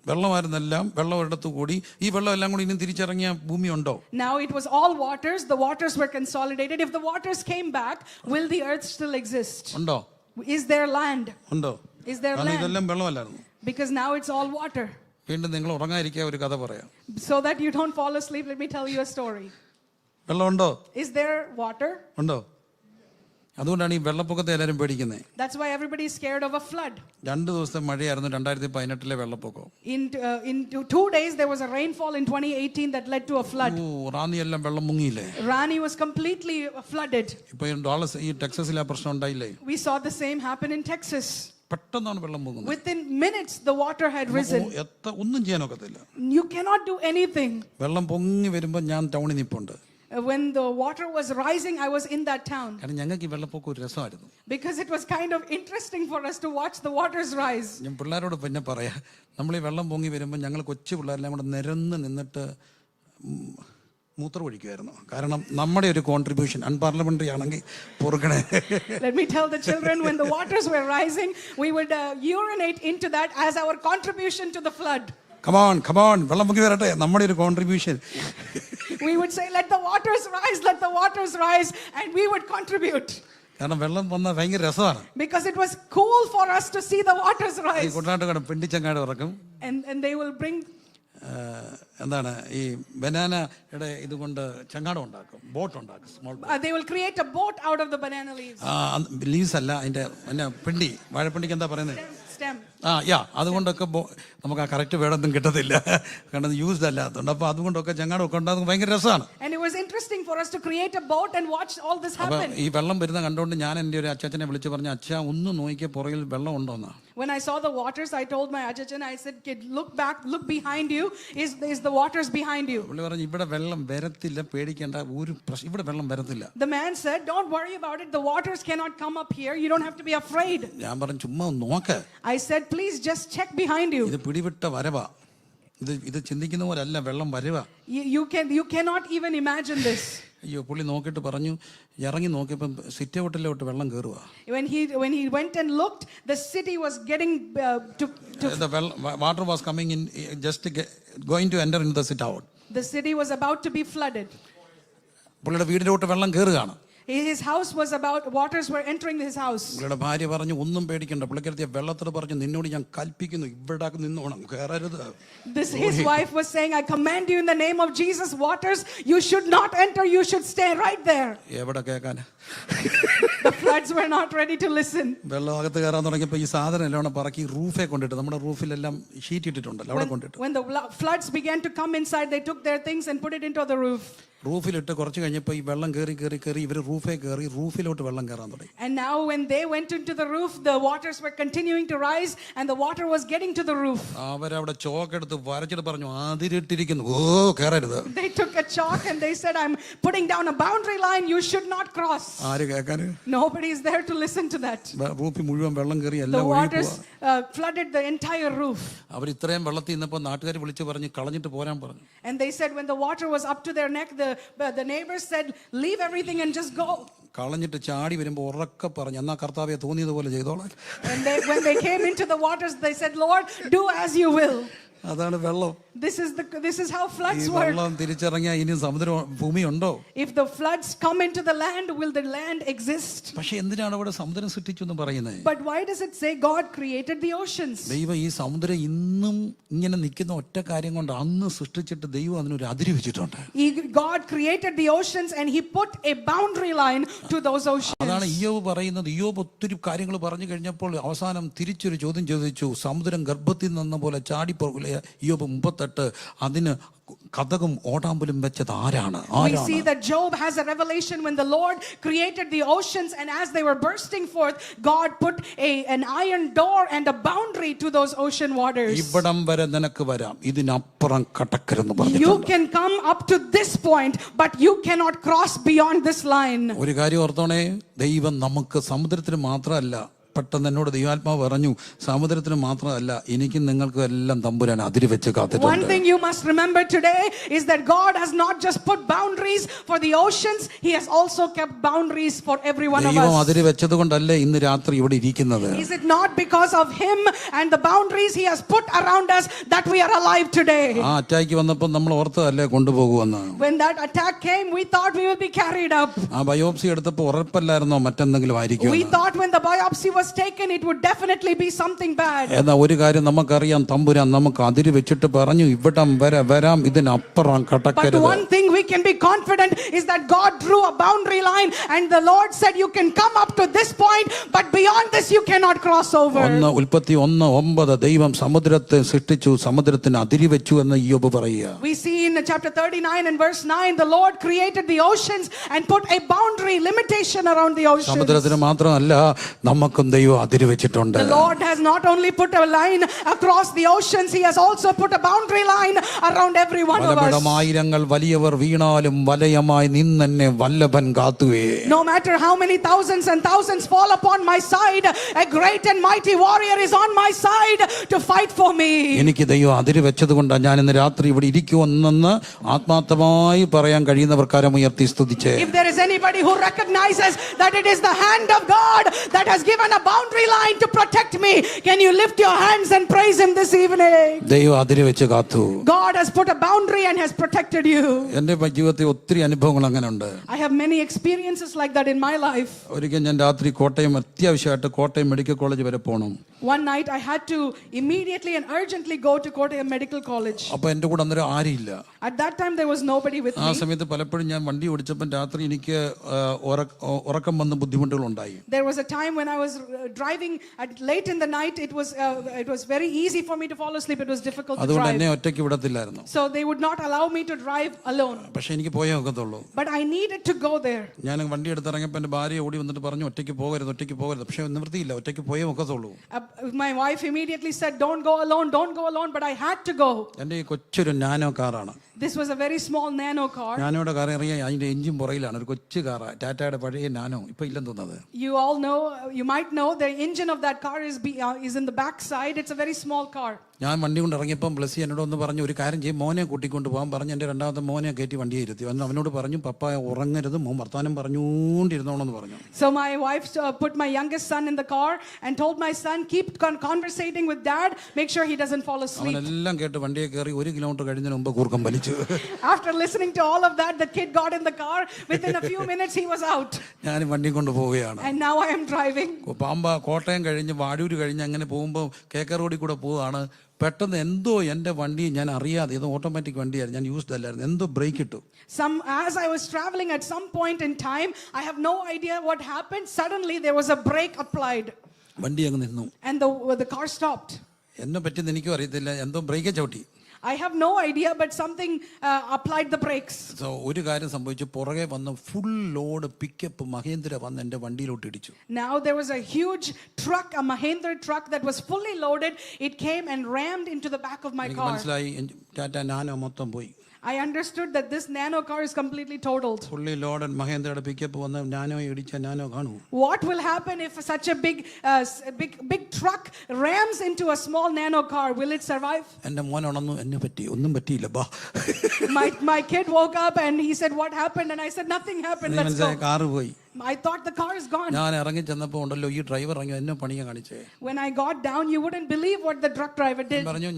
വെള്ളമായിരുന്നെല്ലാം വെള്ളം ഒരിടത്ത് കൂടി. ഈ വെള്ളം എല്ലാം കൂടി ഇനിയും തിരിച്ചിറങ്ങിയ ഭൂമി ഉണ്ടോ? Now it was all waters. The waters were consolidated. If the waters came back, will the earth still exist? ഉണ്ടോ? Is there land? ഉണ്ടോ? Is there land? ഇതെല്ലാം വെള്ളമല്ലായിരുന്നു. Because now it's all water. വീണ്ടും നിങ്ങൾ ഉറങ്ങാതിരിക്കാൻ ഒരു കഥ പറയാം. So that you don't fall asleep, let me tell you a story. വെള്ളമുണ്ടോ? Is there water? ഉണ്ടോ? അതുകൊണ്ടാണ് ഈ വെള്ളപ്പൊക്കത്തെ എല്ലാവരും പേടിക്കുന്നത്. That's why everybody is scared of a flood. 2 ദിവസത്തെ മഴയായിരുന്നു 2018 വെള്ളപ്പൊക്കം. In 2 days there was a rainfall in 2018 that led to a flood. Ranni എല്ലാം വെള്ളം മുങ്ങിയില്ലേ? Rani was completely flooded. ഇപ്പൊ ഈ ടെക്സസിൽ ആ പ്രശ്നം ഉണ്ടായില്ലേ? We saw the same happen in Texas. പെട്ടെന്നാണ് വെള്ളം പൊങ്ങുന്നത്. Within minutes, the water had risen. ഒന്നും ചെയ്യാനൊക്കത്തില്ല. You cannot do anything. വെള്ളം പൊങ്ങി വരുമ്പോൾ ഞാൻ ടൗണിൽ നിൽപ്പുണ്ട്. When the water was rising, I was in that town. കാരണം ഞങ്ങൾക്ക് ഈ വെള്ളപ്പൊക്കം ഒരു രസമായിരുന്നു. Because it was kind of interesting for us to watch the waters rise. ഞാൻ പിള്ളേരോട് പിന്നെ പറയാം, നമ്മൾ ഈ വെള്ളം പൊങ്ങി വരുമ്പോൾ ഞങ്ങൾ കൊച്ചു പിള്ളേരെല്ലാം കൂടെ നിരന്ന് നിന്നിട്ട് മൂത്രം ഒഴിക്കുമായിരുന്നു. കാരണം നമ്മുടെ ഒരു കോൺട്രിബ്യൂഷൻ അൺപാർലമെന്ററി ആണെങ്കിൽ പൊറുക്കണേ. Let me tell the children, when the waters were rising, we would urinate into that as our contribution to the flood. Come on, വെള്ളം പൊങ്ങി വരട്ടെ, നമ്മുടെ ഒരു contribution. We would say, let the waters rise, and we would contribute. കാരണം വെള്ളം വന്നാൽ ഭയങ്കര രസമാണ്. Because it was cool for us to see the waters rise. ഈ കുട്ടനാട്ടുകാരൻ പിണ്ടിച്ചങ്ങാട് ഇറക്കും. And they will bring എന്താണ് ഈ ബനാനയുടെ ഇതുകൊണ്ട് ചങ്ങാടം ഉണ്ടാക്കും, ബോട്ട് ഉണ്ടാക്കും, small boat. They will create a boat out of the banana leaves. Leaves അല്ല, അതിന്റെ പിണ്ടി, വാഴപ്പിണ്ടിക്ക് എന്താ പറയുന്നത്? Stem. അതുകൊണ്ടൊക്കെ നമുക്ക് ആ കറക്റ്റ് വേടൊന്നും കിട്ടത്തില്ല, കാരണം യൂസ്ഡ് അല്ലാത്തതുകൊണ്ട്. അപ്പൊ അതുകൊണ്ടൊക്കെ ചങ്ങാടമൊക്കെ ഉണ്ടാകുന്നത് ഭയങ്കര രസമാണ്. And it was interesting for us to create a boat and watch all this happen. ഈ വെള്ളം വരുന്ന കണ്ടുകൊണ്ട് ഞാൻ എൻ്റെ ഒരു അച്ചാച്ചനെ വിളിച്ച് പറഞ്ഞു, അച്ഛാ ഒന്ന് നോക്കിയ പുറകിൽ വെള്ളം ഉണ്ടോന്നാ. When I saw the waters, I told my Ajachan, I said, kid, look back, look behind you. Is the waters behind you? പുള്ളി പറഞ്ഞു, ഇവിടെ വെള്ളം വരത്തില്ല, പേടിക്കേണ്ട, ഒരു പ്രശ്നം, ഇവിടെ വെള്ളം വരത്തില്ല. The man said, don't worry about it, the waters cannot come up here, you don't have to be afraid. ഞാൻ പറഞ്ഞു, ചുമ്മാ നോക്ക്. I said, please just check behind you. ഇത് പിടിവിട്ട വരവാ, ഇത് ചിന്തിക്കുന്ന പോലല്ല, വെള്ളം വരവാ. You cannot even imagine this. അയ്യോ, പുള്ളി നോക്കിയിട്ട് പറഞ്ഞു, ഇറങ്ങി നോക്കിയപ്പം സിറ്റി ഔട്ടിലോട്ട് വെള്ളം കയറുക. When he went and looked, the city was getting the water was coming in, just going to enter into the sit out. The city was about to be flooded. പുള്ളിയുടെ വീടിലോട്ട് വെള്ളം കയറുകയാണ്. His house was waters were entering his house. പുള്ളിയുടെ ഭാര്യ പറഞ്ഞു, ഒന്നും പേടിക്കണ്ട. പുള്ളിക്കാരത്തിയ വെള്ളത്തോട് പറഞ്ഞു, നിന്നോട് ഞാൻ കൽപ്പിക്കുന്നു, ഇവിടെ നിന്നോണം, കയറരുത്. His wife was saying, I command you in the name of Jesus, waters, you should not enter, you should stay right there. എവിടെ കേൾക്കാൻ? The floods were not ready to listen. വെള്ളം അകത്ത് കയറാൻ തുടങ്ങിയപ്പോൾ ഈ സാധനം എല്ലാം പറക്കി റൂഫേ കൊണ്ടിട്ട്, നമ്മുടെ റൂഫിലെല്ലാം ഷീറ്റ് ഇട്ടിട്ടുണ്ടല്ലോ, അവിടെ കൊണ്ടിട്ട്. When the floods began to come inside, they took their things and put it into the roof. റൂഫിലിട്ട് കുറച്ച് കഴിഞ്ഞപ്പോൾ ഈ വെള്ളം കയറി ഇവർ റൂഫേ കയറി റൂഫിലോട്ട് വെള്ളം കയറാൻ തുടങ്ങി. And now when they went into the roof, the waters were continuing to rise and the water was getting to the roof. അവരവിടെ ചോക്കെടുത്ത് വരച്ചിട്ട് പറഞ്ഞു, അതിരിട്ടിരിക്കുന്നു, ഓ കയറരുത്. They took a chalk and they said, I'm putting down a boundary line, you should not cross. ആര് കേൾക്കാൻ? Nobody is there to listen to that. റൂഫിൽ മുഴുവൻ വെള്ളം കയറി, The എല്ലാം waters flooded the entire roof. അവർ ഇത്രയും വെള്ളത്തിൽ നിന്നപ്പോൾ നാട്ടുകാർ വിളിച്ചു പറഞ്ഞു, കളഞ്ഞിട്ട് പോരാൻ പറഞ്ഞു. And they said when the water was up to their neck, the neighbors said, leave everything and just go. കളഞ്ഞിട്ട് ചാടി വരുമ്പോൾ ഉറക്കെ പറഞ്ഞു, എന്നാ കർത്താവെ തോന്നിയതുപോലെ ചെയ്തോളാം. And when they came into the waters, they said, Lord, do as you will. അതാണ് വെള്ളം. This is how floods work. വെള്ളം തിരിച്ചിറങ്ങിയാൽ ഇനി സമുദ്രം ഭൂമി ഉണ്ടോ? If the floods come into the land, will the land exist? പക്ഷേ എന്തിനാണ് അവിടെ സമുദ്രം സൃഷ്ടിച്ചു എന്ന് പറയുന്നത്? But why does it say God created the oceans? ദൈവം ഈ സമുദ്രം ഇന്നും ഇങ്ങനെ നിൽക്കുന്ന ഒറ്റ കാര്യം കൊണ്ട് അന്ന് സൃഷ്ടിച്ചിട്ട് ദൈവം അതിനൊരു അതിര് വെച്ചിട്ടുണ്ട്. God created the oceans and he put a boundary line to those oceans. അതാണ് ഇയ്യോബ് പറയുന്നത്. ഇയ്യോബ് ഒത്തിരി കാര്യങ്ങൾ പറഞ്ഞു കഴിഞ്ഞപ്പോൾ അവസാനം തിരിച്ചൊരു ചോദ്യം ചോദിച്ചു, സമുദ്രം ഗർഭത്തിൽ നിന്ന പോലെ ചാടിപ്പോകില്ല. ഇയ്യോബ് 38 അതിന് കഥകും ഓടാമ്പലും വെച്ചത് ആരാണ്? We see that Job has a revelation when the Lord created the oceans and as they were bursting forth, God put an iron door and a boundary to those ocean waters. ഇവിടം വരെ നിനക്ക് വരാം, ഇതിനപ്പുറം കടക്കരുതെന്ന് പറഞ്ഞു. You can come up to this point, but you cannot cross beyond this line. ഒരു കാര്യം ഓർത്തോണേ, ദൈവം നമുക്ക് സമുദ്രത്തിന് മാത്രമല്ല, പെട്ടെന്ന് എന്നോട് ദൈവാത്മാവ് പറഞ്ഞു, സമുദ്രത്തിന് മാത്രമല്ല എനിക്കും നിങ്ങൾക്കും എല്ലാം തമ്പുരാൻ അതിര് വെച്ച് കാത്തിട്ടുണ്ട്. One thing you must remember today is that God has not just put boundaries for the oceans, he has also kept boundaries for every one of us. ദൈവം അതിര് വെച്ചത് കൊണ്ടല്ലേ ഇന്ന് രാത്രി ഇവിടെ ഇരിക്കുന്നത്. Is it not because of him and the boundaries he has put around us that we are alive today? ആ attack വന്നപ്പോൾ നമ്മൾ ഓർത്തതല്ലേ കൊണ്ടുപോകുമെന്ന്. When that attack came, we thought we will be carried up. ആ biopsy എടുത്തപ്പോൾ ഉറപ്പല്ലായിരുന്നോ മറ്റെന്തെങ്കിലും ആയിരിക്കും? We thought when the biopsy was taken, it would definitely be something bad. എന്നാ ഒരു കാര്യം നമുക്കറിയാം, തമ്പുരാൻ നമുക്ക് അതിര് വെച്ചിട്ട് പറഞ്ഞു, ഇവിടം വരെ വരാം, ഇതിനപ്പുറം കടക്കരുത്. But one thing we can be confident is that God drew a boundary line and the Lord said you can come up to this point, but beyond this you cannot cross over. ഉൽപ്പത്തി 1:9 ദൈവം സമുദ്രത്തെ സൃഷ്ടിച്ചു, സമുദ്രത്തിന് അതിര് വെച്ചു എന്ന് ഇയ്യോബ് പറയുക. We see in chapter 39 and verse 9, the Lord created the oceans and put a boundary limitation around the oceans. സമുദ്രത്തിന് മാത്രമല്ല, നമുക്കും ദൈവം അതിര് വെച്ചിട്ടുണ്ട്. The Lord has not only put a line across the oceans, He has also put a boundary line around every one of us. പലയിടമായിരങ്ങൾ വലിയവർ വീണാലും വലയമായി നിന്നെന്നെ വല്ലഭൻ കാത്തുവേ. No matter how many thousands and thousands fall upon my side, a great and mighty warrior is on my side to fight for me. എനിക്ക് ദൈവം അതിര് വെച്ചതുകൊണ്ടാണ് ഞാൻ ഇന്ന് രാത്രി ഇവിടെ ഇരിക്കുമെന്ന് ആത്മാർത്ഥമായി പറയാൻ കഴിയുന്നവർ കരമുയർത്തി സ്തുതിച്ചേ. If there is anybody who recognizes that it is the hand of God that has given a boundary line to protect me, can you lift your hands and praise Him this evening? ദൈവം അതിര് വെച്ച് കാത്തു. God has put a boundary and has protected you. എൻ്റെ ജീവിതത്തിൽ ഒത്തിരി അനുഭവങ്ങൾ അങ്ങനെ ഉണ്ട്. I have many experiences like that in my life. ഒരിക്കൽ ഞാൻ രാത്രി കോട്ടയം അത്യാവശ്യമായിട്ട് കോട്ടയം മെഡിക്കൽ കോളേജ് വരെ പോകണം. One night I had to immediately and urgently go to Kottayam Medical College. അപ്പോൾ എൻ്റെ കൂടെ അന്നേരം ആരുമില്ല. At that time there was nobody with ആ me. സമയത്ത് പലപ്പോഴും ഞാൻ വണ്ടി ഓടിച്ചപ്പോൾ രാത്രി എനിക്ക് ഉറക്കം വന്ന ബുദ്ധിമുട്ടുകളുണ്ടായി. There was a time when I was driving late in the night. It was very easy for me to fall asleep. It was difficult to അതുകൊണ്ട് എന്നെ drive. ഒറ്റയ്ക്ക് വിടത്തില്ലായിരുന്നു. So they would not allow me to drive alone. പക്ഷെ എനിക്ക് പോയേ ഒക്കത്തുള്ളൂ. But I needed to go there. ഞാൻ വണ്ടി എടുത്തിറങ്ങിയപ്പോൾ എൻ്റെ ഭാര്യ ഓടി വന്നിട്ട് പറഞ്ഞു ഒറ്റയ്ക്ക് പോകരുത്. പക്ഷെ നിവൃത്തിയില്ല, ഒറ്റയ്ക്ക് പോയേ ഒക്കത്തുള്ളൂ. My wife immediately said, don't go alone. But I had to go. എൻ്റെ ഈ കൊച്ചൊരു നാനോ കാറാണ്. This was a very small nano car. നാനോയുടെ കാർ ഇറങ്ങിയ അതിൻ്റെ എഞ്ചിൻ പുറയിലാണ്. ഒരു കൊച്ചു കാറാണ്, ടാറ്റയുടെ പഴയ നാനോ. ഇപ്പൊ ഇല്ലെന്ന് തോന്നുന്നത്. You might know the engine of that car is in the back side. It's a very small car. ഞാൻ വണ്ടി കൊണ്ട് ഇറങ്ങിയപ്പം ബ്ലസ്സി എന്നോട് ഒന്ന് പറഞ്ഞു ഒരു കാര്യം ചെയ്യും, മോനെ കൂട്ടിക്കൊണ്ട് പോകാൻ പറഞ്ഞു. എൻ്റെ രണ്ടാമത്തെ മോനെ കയറ്റി വണ്ടിയെ ഇരുത്തി. അവനോട് പറഞ്ഞു പപ്പ ഉറങ്ങരുത്, മോൻ വർത്താനം പറഞ്ഞുകൊണ്ടിരുന്നോണെന്ന് പറഞ്ഞു. So my wife put my youngest son in the car and told my son, keep conversating with dad, make sure he doesn't fall asleep. അവനെല്ലാം കേട്ട് വണ്ടിയെ കയറി 1 കിലോമീറ്റർ കഴിഞ്ഞതിന് മുമ്പ് കൂർക്കം വലിച്ചു. After listening to all of that, the kid got in the car. Within a few minutes he was out. ഞാൻ വണ്ടി കൊണ്ട് പോവുകയാണ്. And now I am driving. Kottayam കഴിഞ്ഞ് വാടൂര് കഴിഞ്ഞ് അങ്ങനെ പോകുമ്പോൾ കേക്കർ റോഡിൽ കൂടെ പോവുകയാണ്. പെട്ടെന്ന് എന്തോ എൻ്റെ വണ്ടി ഞാൻ അറിയാതെ, ഇത് ഓട്ടോമാറ്റിക് വണ്ടിയായിരുന്നു, ഞാൻ യൂസ്ഡ് അല്ലായിരുന്നു, എന്തോ ബ്രേക്ക് ഇട്ടു. As I was traveling at some point in time, I have no idea what happened. Suddenly there was a brake applied. വണ്ടി അങ്ങ് നിന്നു. And the car stopped. എന്നെ പറ്റിയെന്ന് എനിക്കും അറിയത്തില്ല, എന്തോ ബ്രേക്കേ ചവിട്ടി. I have no idea, but something applied the brakes. So ഒരു കാര്യം സംഭവിച്ചു, പുറകെ വന്ന് ഫുൾ ലോഡ് പിക്കപ്പ് മഹേന്ദ്ര വന്ന് എൻ്റെ വണ്ടിയിലോട്ട് ഇടിച്ചു. Now there was a huge truck, a Mahindra truck that was fully loaded. It came and rammed into the back of my എനിക്ക് car. മനസ്സിലായി ടാറ്റ നാനോ മൊത്തം പോയി. I understood that this nano car is completely totaled. Fully loaded മഹേന്ദ്രയുടെ pickup വന്ന് nano ഇടിച്ച nano കാണൂ. What will happen if such a big truck rams into a small nano car? Will it survive? എൻ്റെ മോൻ ഉണർന്നു, എന്നെ പറ്റി ഒന്നും പറ്റിയില്ല ബാ. My kid woke up and he said, what happened? And I said, nothing happened. Let's go. Car പോയി. I thought the car is gone. ഞാൻ ഇറങ്ങി ചെന്നപ്പോൾ ഉണ്ടല്ലോ ഈ ഡ്രൈവർ ഇറങ്ങി എന്നെ പണിയാ കാണിച്ചേ. When I got down, you wouldn't believe what the truck driver did. പറഞ്ഞു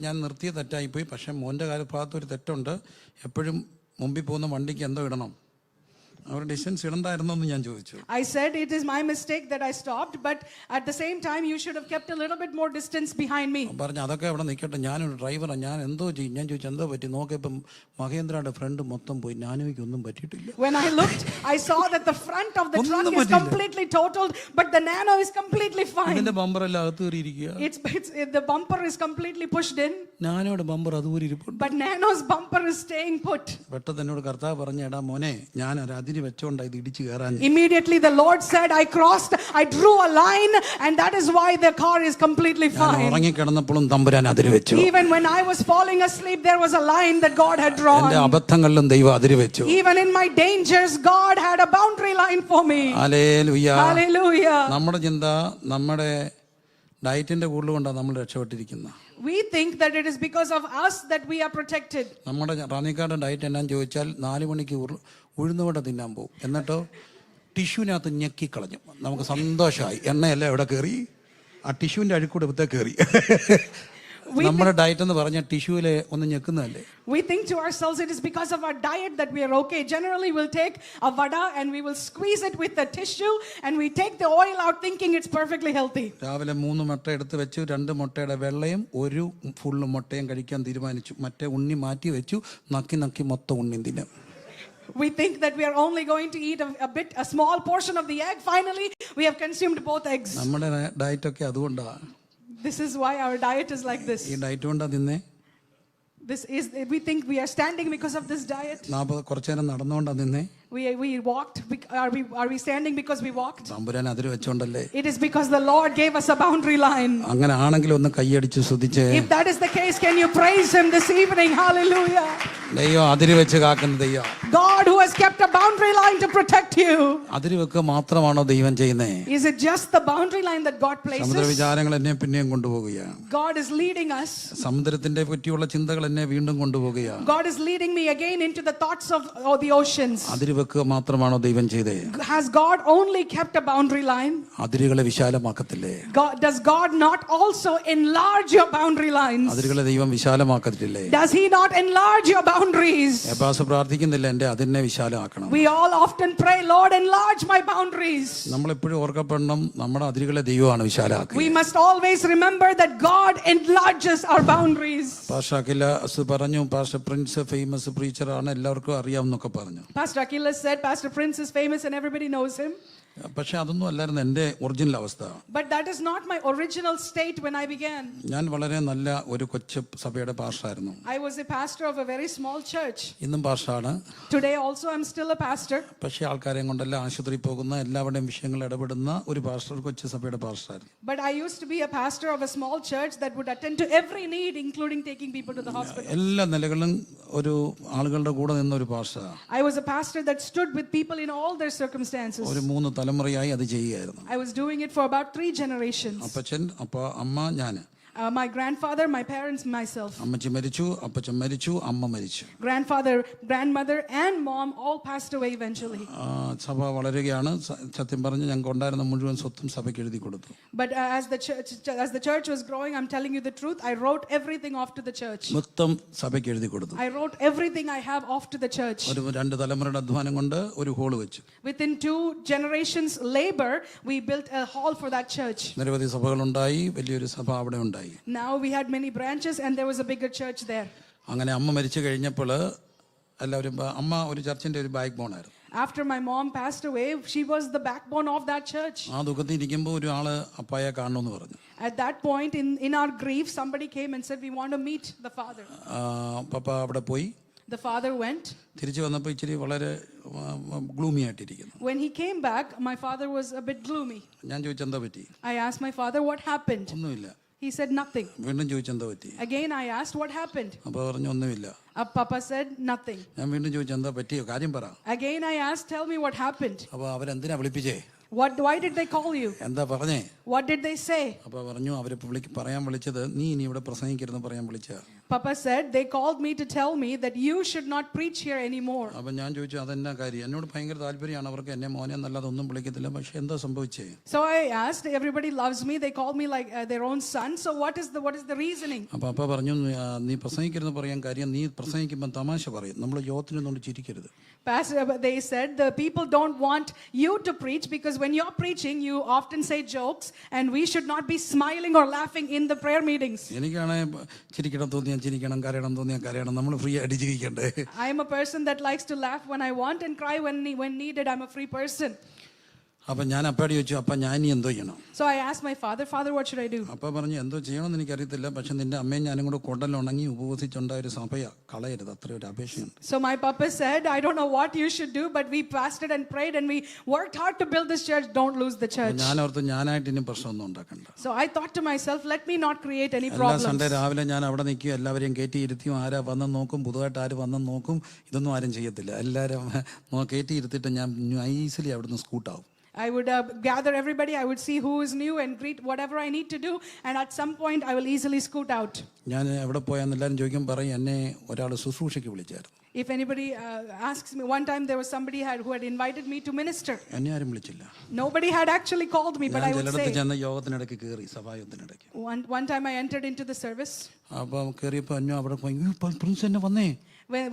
ഞാൻ നിർത്തിയ തെറ്റായി പോയി, പക്ഷെ മോൻ്റെ ഭാഗത്ത് ഒരു തെറ്റുണ്ട്, എപ്പോഴും മുമ്പിൽ പോകുന്ന വണ്ടിക്ക് എന്തോ ഇടണം, അവർ ഡിസ്റ്റൻസ് ഇടണ്ടായിരുന്നോ എന്ന് ഞാൻ ചോദിച്ചു. I said it is my mistake that I stopped, but at the same time you should have kept a little bit more distance behind me. പറഞ്ഞു അതൊക്കെ അവിടെ നിൽക്കട്ടെ, ഞാനൊരു ഡ്രൈവറാണ്, ഞാൻ എന്തോ ചെയ്യും. ഞാൻ ചോദിച്ചു എന്തോ പറ്റി, നോക്കിയപ്പം മഹേന്ദ്രയുടെ ഫ്രണ്ട് മൊത്തം പോയി, ഞാനോയ്ക്ക് ഒന്നും പറ്റിയിട്ടില്ല. When I looked, I saw that the front of the truck is completely totaled, but the nano is completely fine. ഇതിന്റെ ബമ്പർ എല്ലാം അകത്ത് കയറിയിരിക്കുക. The bumper is completely pushed in. നാനോയുടെ ബമ്പർ അതുപോലെ ഇരിപ്പുണ്ട്. But nano's bumper is staying put. പെട്ടെന്ന് എന്നോട് കർത്താവ് പറഞ്ഞു, എടാ മോനെ, ഞാൻ ഒരു അതിന് വെച്ചോണ്ടാ ഇത് ഇടിച്ചു കയറാൻ. Immediately the Lord said, I drew a line, and that is why the car is completely fine. ഉറങ്ങി കിടന്നപ്പോഴും തമ്പുരാൻ അതിര് വെച്ചു. Even when I was falling asleep, there was a line that God had drawn. എൻ്റെ അബദ്ധങ്ങളിലും ദൈവം അതിര് വെച്ചു. Even in my dangers, God had a boundary line for me. Hallelujah. Hallelujah. നമ്മുടെ ചിന്ത നമ്മുടെ ഡയറ്റിന്റെ കൂടുതൽ കൊണ്ടാണ് നമ്മൾ രക്ഷപ്പെട്ടിരിക്കുന്നത്. We think that it is because of us that we are protected. നമ്മുടെ റാണിക്കാരുടെ ഡയറ്റ് എന്നാന്ന് ചോദിച്ചാൽ 4 മണിക്ക് ഉഴുന്നുവട തിന്നാൻ പോകും, എന്നിട്ടോ ടിഷ്യൂവിനകത്ത് ഞെക്കിക്കളഞ്ഞു. നമുക്ക് സന്തോഷമായി, എണ്ണയെല്ലാം എവിടെ കയറി, ആ ടിഷ്യൂവിൻ്റെ അഴുക്കൂടെ പുറത്തേ കയറി. നമ്മുടെ ഡയറ്റ് എന്ന് പറഞ്ഞാൽ ടിഷ്യൂവിലെ ഒന്ന് ഞെക്കുന്നതല്ലേ. We think to ourselves it is because of our diet that we are okay. Generally we'll take a vada and we will squeeze it with a tissue and we take the oil out thinking it's perfectly healthy. രാവിലെ 3 മുട്ട എടുത്ത് വെച്ചു, 2 മുട്ടയുടെ വെള്ളയും 1 full മുട്ടയും കഴിക്കാൻ തീരുമാനിച്ചു. മറ്റേ ഉണ്ണി മാറ്റി വെച്ചു, നക്കി മൊത്തം ഉണ്ണി തിന്നും. We think that we are only going to eat a small portion of the egg. Finally we have consumed both eggs. നമ്മുടെ ഡയറ്റ് ഒക്കെ അതുകൊണ്ടാണ്. This is why our diet is like this. ഈ ഡയറ്റ് കൊണ്ടാ തിന്നേ. We think we are standing because of this diet. കുറച്ചു നേരം നടന്നുകൊണ്ടാ നിന്നേ. We walked. Are we standing because we walked? തമ്പുരാൻ അതിര് വെച്ചോണ്ടല്ലേ. It is because the Lord gave us a boundary line. അങ്ങനെ ആണെങ്കിൽ ഒന്ന് കൈയടിച്ച് സ്തുതിച്ചേ. If that is the case, can you praise Him this evening? Hallelujah. ദൈവം അതിര് വെച്ച് കാക്കുന്ന ദൈവം. God who has kept a boundary line to protect you. അതിര് വെക്കുക മാത്രമാണോ ദൈവം ചെയ്യുന്നേ? Is it just the boundary line that God places? സമുദ്ര വിചാരങ്ങൾ എന്നെ പിന്നെയും കൊണ്ടുപോകുകയാണ്. God is leading us. സമുദ്രത്തിന്റെ പറ്റിയുള്ള ചിന്തകൾ എന്നെ വീണ്ടും കൊണ്ടുപോകുകയാണ്. God is leading me again into the thoughts of the oceans. അതിര് വെക്കുക മാത്രമാണോ ദൈവം ചെയ്തേ? Has God only kept a boundary line? അതിരുകളെ വിശാലമാക്കത്തില്ലേ? Does God not also enlarge your boundary lines? അതിരുകളെ ദൈവം വിശാലമാക്കത്തില്ലേ? Does He not enlarge your boundaries? എബാസ് പ്രാർത്ഥിക്കുന്നില്ല എന്റെ അതിനെ വിശാലമാക്കണം. We all often pray, Lord, enlarge my boundaries. നമ്മൾ എപ്പോഴും ഓർക്കപ്പെടണം നമ്മുടെ അതിരുകളെ ദൈവമാണ് വിശാലമാക്കുക. We must always remember that God enlarges our boundaries. Pastor Akhilas പറഞ്ഞു, പാസ്റ്റർ പ്രിൻസ് ഫേമസ് പ്രീച്ചർ ആണ്, എല്ലാവർക്കും അറിയാമെന്നൊക്കെ പറഞ്ഞു. Pastor Achilles said Pastor Prince is famous and everybody knows him. പക്ഷെ അതൊന്നും അല്ലായിരുന്നു എൻ്റെ ഒറിജിനൽ അവസ്ഥ. But that is not my original state when I began. ഞാൻ വളരെ നല്ല ഒരു കൊച്ചു സഭയുടെ പാസ്റ്ററായിരുന്നു. I was a pastor of a very small church. ഇന്നും പാസ്റ്ററാണ്. Today also I'm still a pastor. പക്ഷെ ആൾക്കാരെ കൊണ്ടല്ല ആശുപത്രിയിൽ പോകുന്ന എല്ലാവരുടെയും വിഷയങ്ങൾ ഇടപെടുന്ന ഒരു പാസ്റ്റർ, കൊച്ചു സഭയുടെ പാസ്റ്ററായിരുന്നു. But I used to be a pastor of a small church that would attend to every need, including taking people to the hospital. എല്ലാ നിലകളിലും ഒരു ആളുകളുടെ കൂടെ നിന്ന ഒരു pastor. I was a pastor that stood with people in all their circumstances. ഒരു 3 തലമുറയായി അത് ചെയ്യുകയായിരുന്നു. I was doing it for about 3 generations. അപ്പച്ചൻ, അമ്മ, ഞാൻ. My grandfather, my parents, myself. അമ്മച്ചി മരിച്ചു, അപ്പച്ചൻ മരിച്ചു, അമ്മ മരിച്ചു. Grandfather, grandmother and mom all passed away eventually. സഭ വളരുകയാണ്. സത്യം പറഞ്ഞ് ഞങ്ങൾക്ക് ഉണ്ടായിരുന്ന മുഴുവൻ സ്വത്തും സഭയ്ക്ക് എഴുതി കൊടുത്തു. But as the church was growing, I'm telling you the truth, I wrote everything off to the church. മൊത്തം സഭയ്ക്ക് എഴുതി കൊടുത്തു. I wrote everything I have off to the church. ഒരു 2 തലമുറയുടെ അധ്വാനം കൊണ്ട് ഒരു ഹോൾ വെച്ചു. Within 2 generations labor, we built a hall for that church. നിരവധി സഭകളുണ്ടായി, വലിയൊരു സഭ അവിടെ ഉണ്ടായി. Now we had many branches and there was a bigger church there. അങ്ങനെ അമ്മ മരിച്ചു കഴിഞ്ഞപ്പോൾ എല്ലാവരും, അമ്മ ഒരു ചർച്ചിന്റെ ഒരു ബാക്ക് ബോൺ ആയിരുന്നു. After my mom passed away, she was the backbone of that church. ആ ദുഃഖത്തിൽ ഇരിക്കുമ്പോൾ ഒരാള് അപ്പായെ കാണണമെന്ന് പറഞ്ഞു. At that point in our grief, somebody came and said we want to meet the father. പപ്പ അവിടെ പോയി. The father went. തിരിച്ചു വന്നപ്പോൾ ഇച്ചിരി വളരെ gloomy ആയിട്ടിരിക്കുന്നു. When he came back, my father was a bit gloomy. ഞാൻ ചോദിച്ചെന്താ പറ്റി? I asked my father what happened. ഒന്നുമില്ല. He said nothing. വീണ്ടും ചോദിച്ചെന്താ പറ്റി? Again I asked what happened. അപ്പൊ പറഞ്ഞു ഒന്നുമില്ല. Papa said nothing. ഞാൻ വീണ്ടും ചോദിച്ചെന്താ പറ്റിയോ, കാര്യം പറ. Again I asked, tell me what happened. അപ്പൊ അവരെന്തിനാ വിളിപ്പിച്ചേ? Why did they call you? എന്താ പറഞ്ഞേ? What did they say? അപ്പൊ പറഞ്ഞു, അവര് പറയാൻ വിളിച്ചത് നീ ഇനി ഇവിടെ പ്രസംഗിക്കരുതെന്ന് പറയാൻ വിളിച്ച. Papa said they called me to tell me that you should not preach here anymore. അപ്പൊ ഞാൻ ചോദിച്ചു അതെന്നാ കാര്യം? എന്നോട് ഭയങ്കര താല്പര്യമാണ് അവർക്ക്, എന്നെ മോനെ എന്നല്ലാതെ ഒന്നും വിളിക്കത്തില്ല, പക്ഷെ എന്താ സംഭവിച്ചേ? So I asked, everybody loves me, they call me like their own son, so what is the reasoning? അപ്പൊ അപ്പ പറഞ്ഞു, നീ പ്രസംഗിക്കരുതെന്ന് പറയാൻ കാര്യം നീ പ്രസംഗിക്കുമ്പോൾ തമാശ പറയും, നമ്മൾ യോഗത്തിനൊന്നും ചിരിക്കരുത്. Pastor, they said the people don't want you to preach because when you're preaching you often say jokes and we should not be smiling or laughing in the prayer meetings. എനിക്കാണ് ചിരിക്കണം തോന്നിയാൽ ചിരിക്കണം, കരയണം തോന്നിയാൽ കരയണം, നമ്മൾ ഫ്രീ ആയിട്ട് ജീവിക്കണ്ടേ. I am a person that likes to laugh when I want and cry when needed. I'm a free person. അപ്പൊ ഞാൻ അപ്പാടി ചോദിച്ചു, അപ്പ ഞാൻ ഇനി എന്തോ ചെയ്യണം? So I asked my father, what should I do? അപ്പ പറഞ്ഞു, എന്തോ ചെയ്യണമെന്ന് എനിക്കറിയത്തില്ല, പക്ഷെ നിന്റെ അമ്മയും ഞാനും കൂടെ കൊണ്ടലുണങ്ങി ഉപവസിച്ചുണ്ടായ ഒരു സഭയാ, കളയരുത്, അത്ര ഒരു അപേക്ഷയുണ്ട്. So my papa said, I don't know what you should do, but we fasted and prayed and we worked hard to build this church. Don't lose the church. ഞാൻ ഓർത്തു ഞാനായിട്ട് ഇനി പ്രശ്നമൊന്നും ഉണ്ടാക്കണ്ട. So I thought to myself, let me not create any എല്ലാ problems. Sunday രാവിലെ ഞാൻ അവിടെ നിൽക്കും, എല്ലാവരെയും കയറ്റി ഇരുത്തിയും ആരാ വന്ന് നോക്കും, പുതുതായിട്ട് ആര് വന്ന് നോക്കും, ഇതൊന്നും ആരും ചെയ്യത്തില്ല. എല്ലാവരും കയറ്റി ഇരുത്തിയിട്ട് ഞാൻ ഈസിലി അവിടുന്ന് സ്കൂട്ടാവും. I would gather everybody, I would see who is new and greet whatever I need to do, and at some point I will easily scoot out. ഞാൻ എവിടെ പോയാൽ എല്ലാവരും ചോദിക്കും, പറയും എന്നെ ഒരാൾ ശുശ്രൂഷയ്ക്ക് വിളിച്ചായിരുന്നു. If anybody asks me, one time there was somebody who had invited me to minister. എന്നെ ആരും വിളിച്ചില്ല. Nobody had actually called me, but I would say. ചെന്ന യോഗത്തിനിടയ്ക്ക് കയറി, സഭായോഗത്തിനിടയ്ക്ക്. One time I entered into the service. അപ്പം കയറിയപ്പോൾ അന്നോ അവിടെ പോയി, പ്രിൻസ് എന്നെ വന്നേ.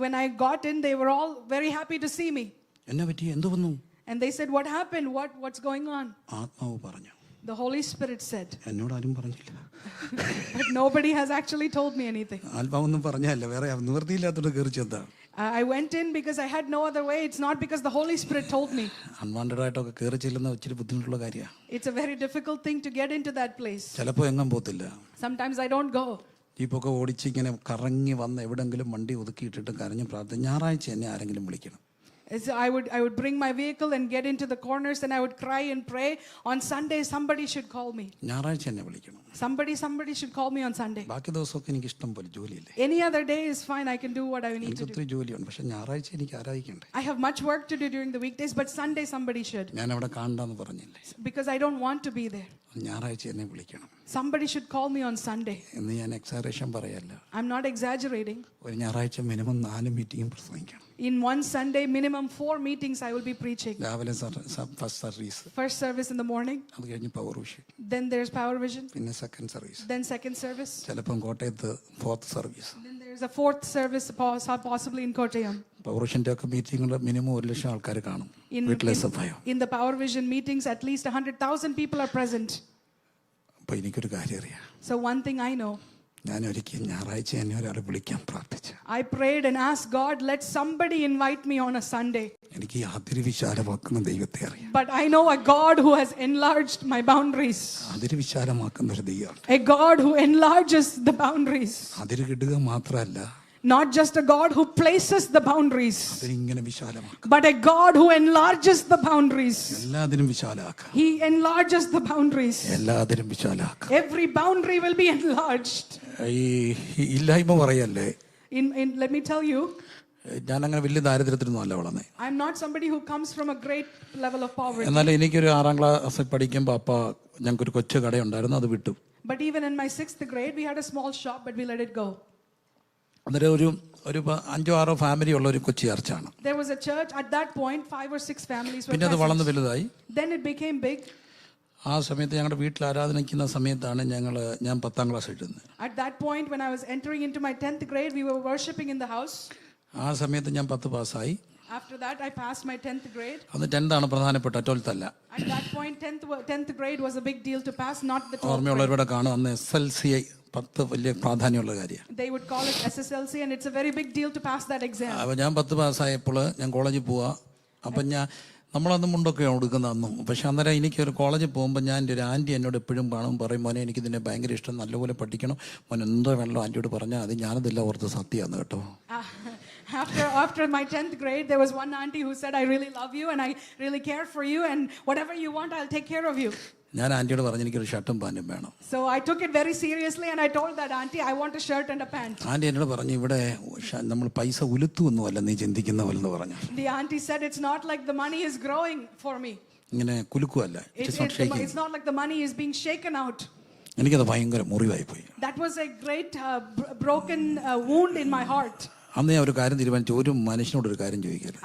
When I got in, they were all very happy to see me. എന്നെ പറ്റി, എന്ത് വന്നു? And they said, what happened? What's going on? ആത്മാവ് പറഞ്ഞു. The Holy Spirit said. എന്നോട് ആരും പറഞ്ഞില്ല. But nobody has actually told me anything. ആത്മാവൊന്നും പറഞ്ഞല്ല, വേറെ നിവൃത്തിയില്ലാത്തോണ്ട് കയറി ചെന്താ. I went in because I had no other way. It's not because the Holy Spirit told me. Unwanted ആയിട്ടൊക്കെ കയറി ചെല്ലുന്ന ഇച്ചിരി ബുദ്ധിമുട്ടുള്ള കാര്യമാണ്. It's a very difficult thing to get into that place. ചിലപ്പോൾ എങ്ങും പോത്തില്ല. Sometimes I don't go. ജീപ്പൊക്കെ ഓടിച്ച് ഇങ്ങനെ കറങ്ങി വന്ന് എവിടെങ്കിലും വണ്ടി ഒതുക്കിയിട്ടിട്ട് കരഞ്ഞ് പ്രാർത്ഥന ഞായറാഴ്ച എന്നെ ആരെങ്കിലും വിളിക്കണം. I would bring my vehicle and get into the corners and I would cry and pray. On Sunday, somebody should call me. ഞായറാഴ്ച എന്നെ വിളിക്കണം. Somebody should call me on Sunday. ബാക്കി ദിവസമൊക്കെ എനിക്ക് ഇഷ്ടം പോലെ ജോലിയില്ലേ. Any other day is fine. I can do what I need to എനിക്ക് do. ഒത്തിരി ജോലിയുണ്ട്, പക്ഷെ ഞായറാഴ്ച എനിക്ക് ആരാധിക്കണ്ടേ. I have much work to do during the weekdays, but Sunday somebody should. ഞാൻ അവിടെ കാണണ്ടെന്ന് പറഞ്ഞില്ലേ. Because I don't want to be there. ഞായറാഴ്ച എന്നെ വിളിക്കണം. Somebody should call me on Sunday. എന്ന് ഞാൻ എക്സാജറേഷൻ പറയല്ല. I'm not exaggerating. ഒരു ഞായറാഴ്ച മിനിമം 4 മീറ്റിംഗ് പ്രസംഗിക്കണം. In one Sunday, minimum 4 meetings I will be preaching. രാവിലെ first service, First service in the morning, അത് കഴിഞ്ഞ് power vision, then there's power vision, പിന്നെ second service, then second service, ചിലപ്പം കോട്ടയത്ത് fourth service, then there's a fourth service possibly in Kottayam. Power വിഷൻ്റെ ഒക്കെ മീറ്റിങ്ങുകൾ minimum 1,00,000 ആൾക്കാർ കാണും. വീട്ടിലെ സഭയോ In the power vision meetings, at least 100,000 people are present. അപ്പോൾ എനിക്കൊരു കാര്യം അറിയാം. So one thing I know, ഞാൻ ഒരിക്കൽ ഞായറാഴ്ച എന്നെ ഒരാൾ വിളിക്കാൻ പ്രാർത്ഥിച്ചു. I prayed and asked God, let somebody invite me on a Sunday. എനിക്ക് ഈ അതിര് വിശാലമാക്കുന്ന ദൈവത്തെ അറിയാം. But I know a God who has enlarged my boundaries. അതിര് വിശാലമാക്കുന്ന ഒരു ദൈവം, A God who enlarges the boundaries. അതിര് കിട്ടുക മാത്രമല്ല, Not just a God who places the boundaries, അതിരിങ്ങനെ വിശാലമാക്കുക, but a God who enlarges the boundaries. എല്ലാതിനും വിശാലാക്കുക. He enlarges the boundaries. എല്ലാതിനും വിശാലാക്കുക. Every boundary will be enlarged. ഈ ഇല്ലായ്മ പറയല്ലേ. Let me tell you, ഞാൻ അങ്ങനെ വലിയ ദാരിദ്ര്യത്തിനൊന്നും അല്ല വളർന്നേ. I'm not somebody who comes from a great level of poverty. എന്നാൽ എനിക്കൊരു 6ാം ക്ലാസ്സിൽ പഠിക്കുമ്പോൾ അപ്പ ഞങ്ങൾക്കൊരു കൊച്ചു കടയുണ്ടായിരുന്നു, അത് വിട്ടു. But even in my 6th grade, we had a small shop, but we let it go. അന്നേരം ഒരു 5-6 ഫാമിലി ഉള്ള ഒരു കൊച്ചു ചർച്ചാണ്. There was a church at that point, 5 or 6 families were പിന്നെ അത് present. വളർന്ന് വലുതായി. Then it became big. ആ സമയത്ത് ഞങ്ങളുടെ വീട്ടിൽ ആരാധനിക്കുന്ന സമയത്താണ് ഞാൻ 10ാം ക്ലാസ് എഴുതുന്നത്. At that point, when I was entering into my 10th grade, we were worshiping in the house. ആ സമയത്ത് ഞാൻ 10 പാസ്സായി. After that, I passed my 10th grade. അന്ന് 10th ആണ് പ്രധാനപ്പെട്ട, 12th അല്ല. At that point, 10th grade was a big deal to pass, not the 12th grade. ഓർമ്മയുള്ളവരുടെ കാണും, അന്ന് SLC 10 വലിയ പ്രാധാന്യമുള്ള കാര്യമാണ്. They would call it SSLC, and it's a very big deal to pass that exam. അപ്പോൾ ഞാൻ 10 പാസ്സായപ്പോൾ ഞാൻ കോളേജിൽ പോവാ. അപ്പം നമ്മളന്ന് മുണ്ടൊക്കെ കൊടുക്കുന്ന അന്നും. പക്ഷെ അന്നേരം എനിക്കൊരു കോളേജിൽ പോകുമ്പോൾ ഞാൻ എൻ്റെ ഒരു ആൻറ്റി എന്നോട് എപ്പോഴും പറയും, മോനെ എനിക്കിതിനെ ഭയങ്കര ഇഷ്ടം, നല്ലപോലെ പഠിക്കണം, മോൻ എന്തോ വേണമല്ലോ ആൻറ്റിയോട് പറഞ്ഞാൽ അത് ഞാനതെല്ലാം ഓർത്ത് സത്യമാണ് കേട്ടോ. After my 10th grade, there was one auntie who said, I really love you and I really care for you, and whatever you want, I'll take care of you. ഞാൻ ആൻറ്റിയോട് പറഞ്ഞു എനിക്കൊരു ഷർട്ടും പാൻറ്റും വേണം. So I took it very seriously and I told that auntie, I want a shirt and a pant. Aunty എന്നോട് പറഞ്ഞു, ഇവിടെ നമ്മൾ പൈസ ഉലുത്തുവൊന്നുമല്ല നീ ചിന്തിക്കുന്ന പോലെന്ന് പറഞ്ഞു. The auntie said, it's not like the money is growing for me. ഇങ്ങനെ കുലുക്കുവല്ല. It's not like the money is being shaken out. എനിക്കത് ഭയങ്കര മുറിവായി പോയി. That was a great broken wound in my heart. അന്ന് ഞാൻ ഒരു കാര്യം തീരുമാനിച്ചു, ഒരു മനുഷ്യനോട് ഒരു കാര്യം ചോദിക്കരുത്.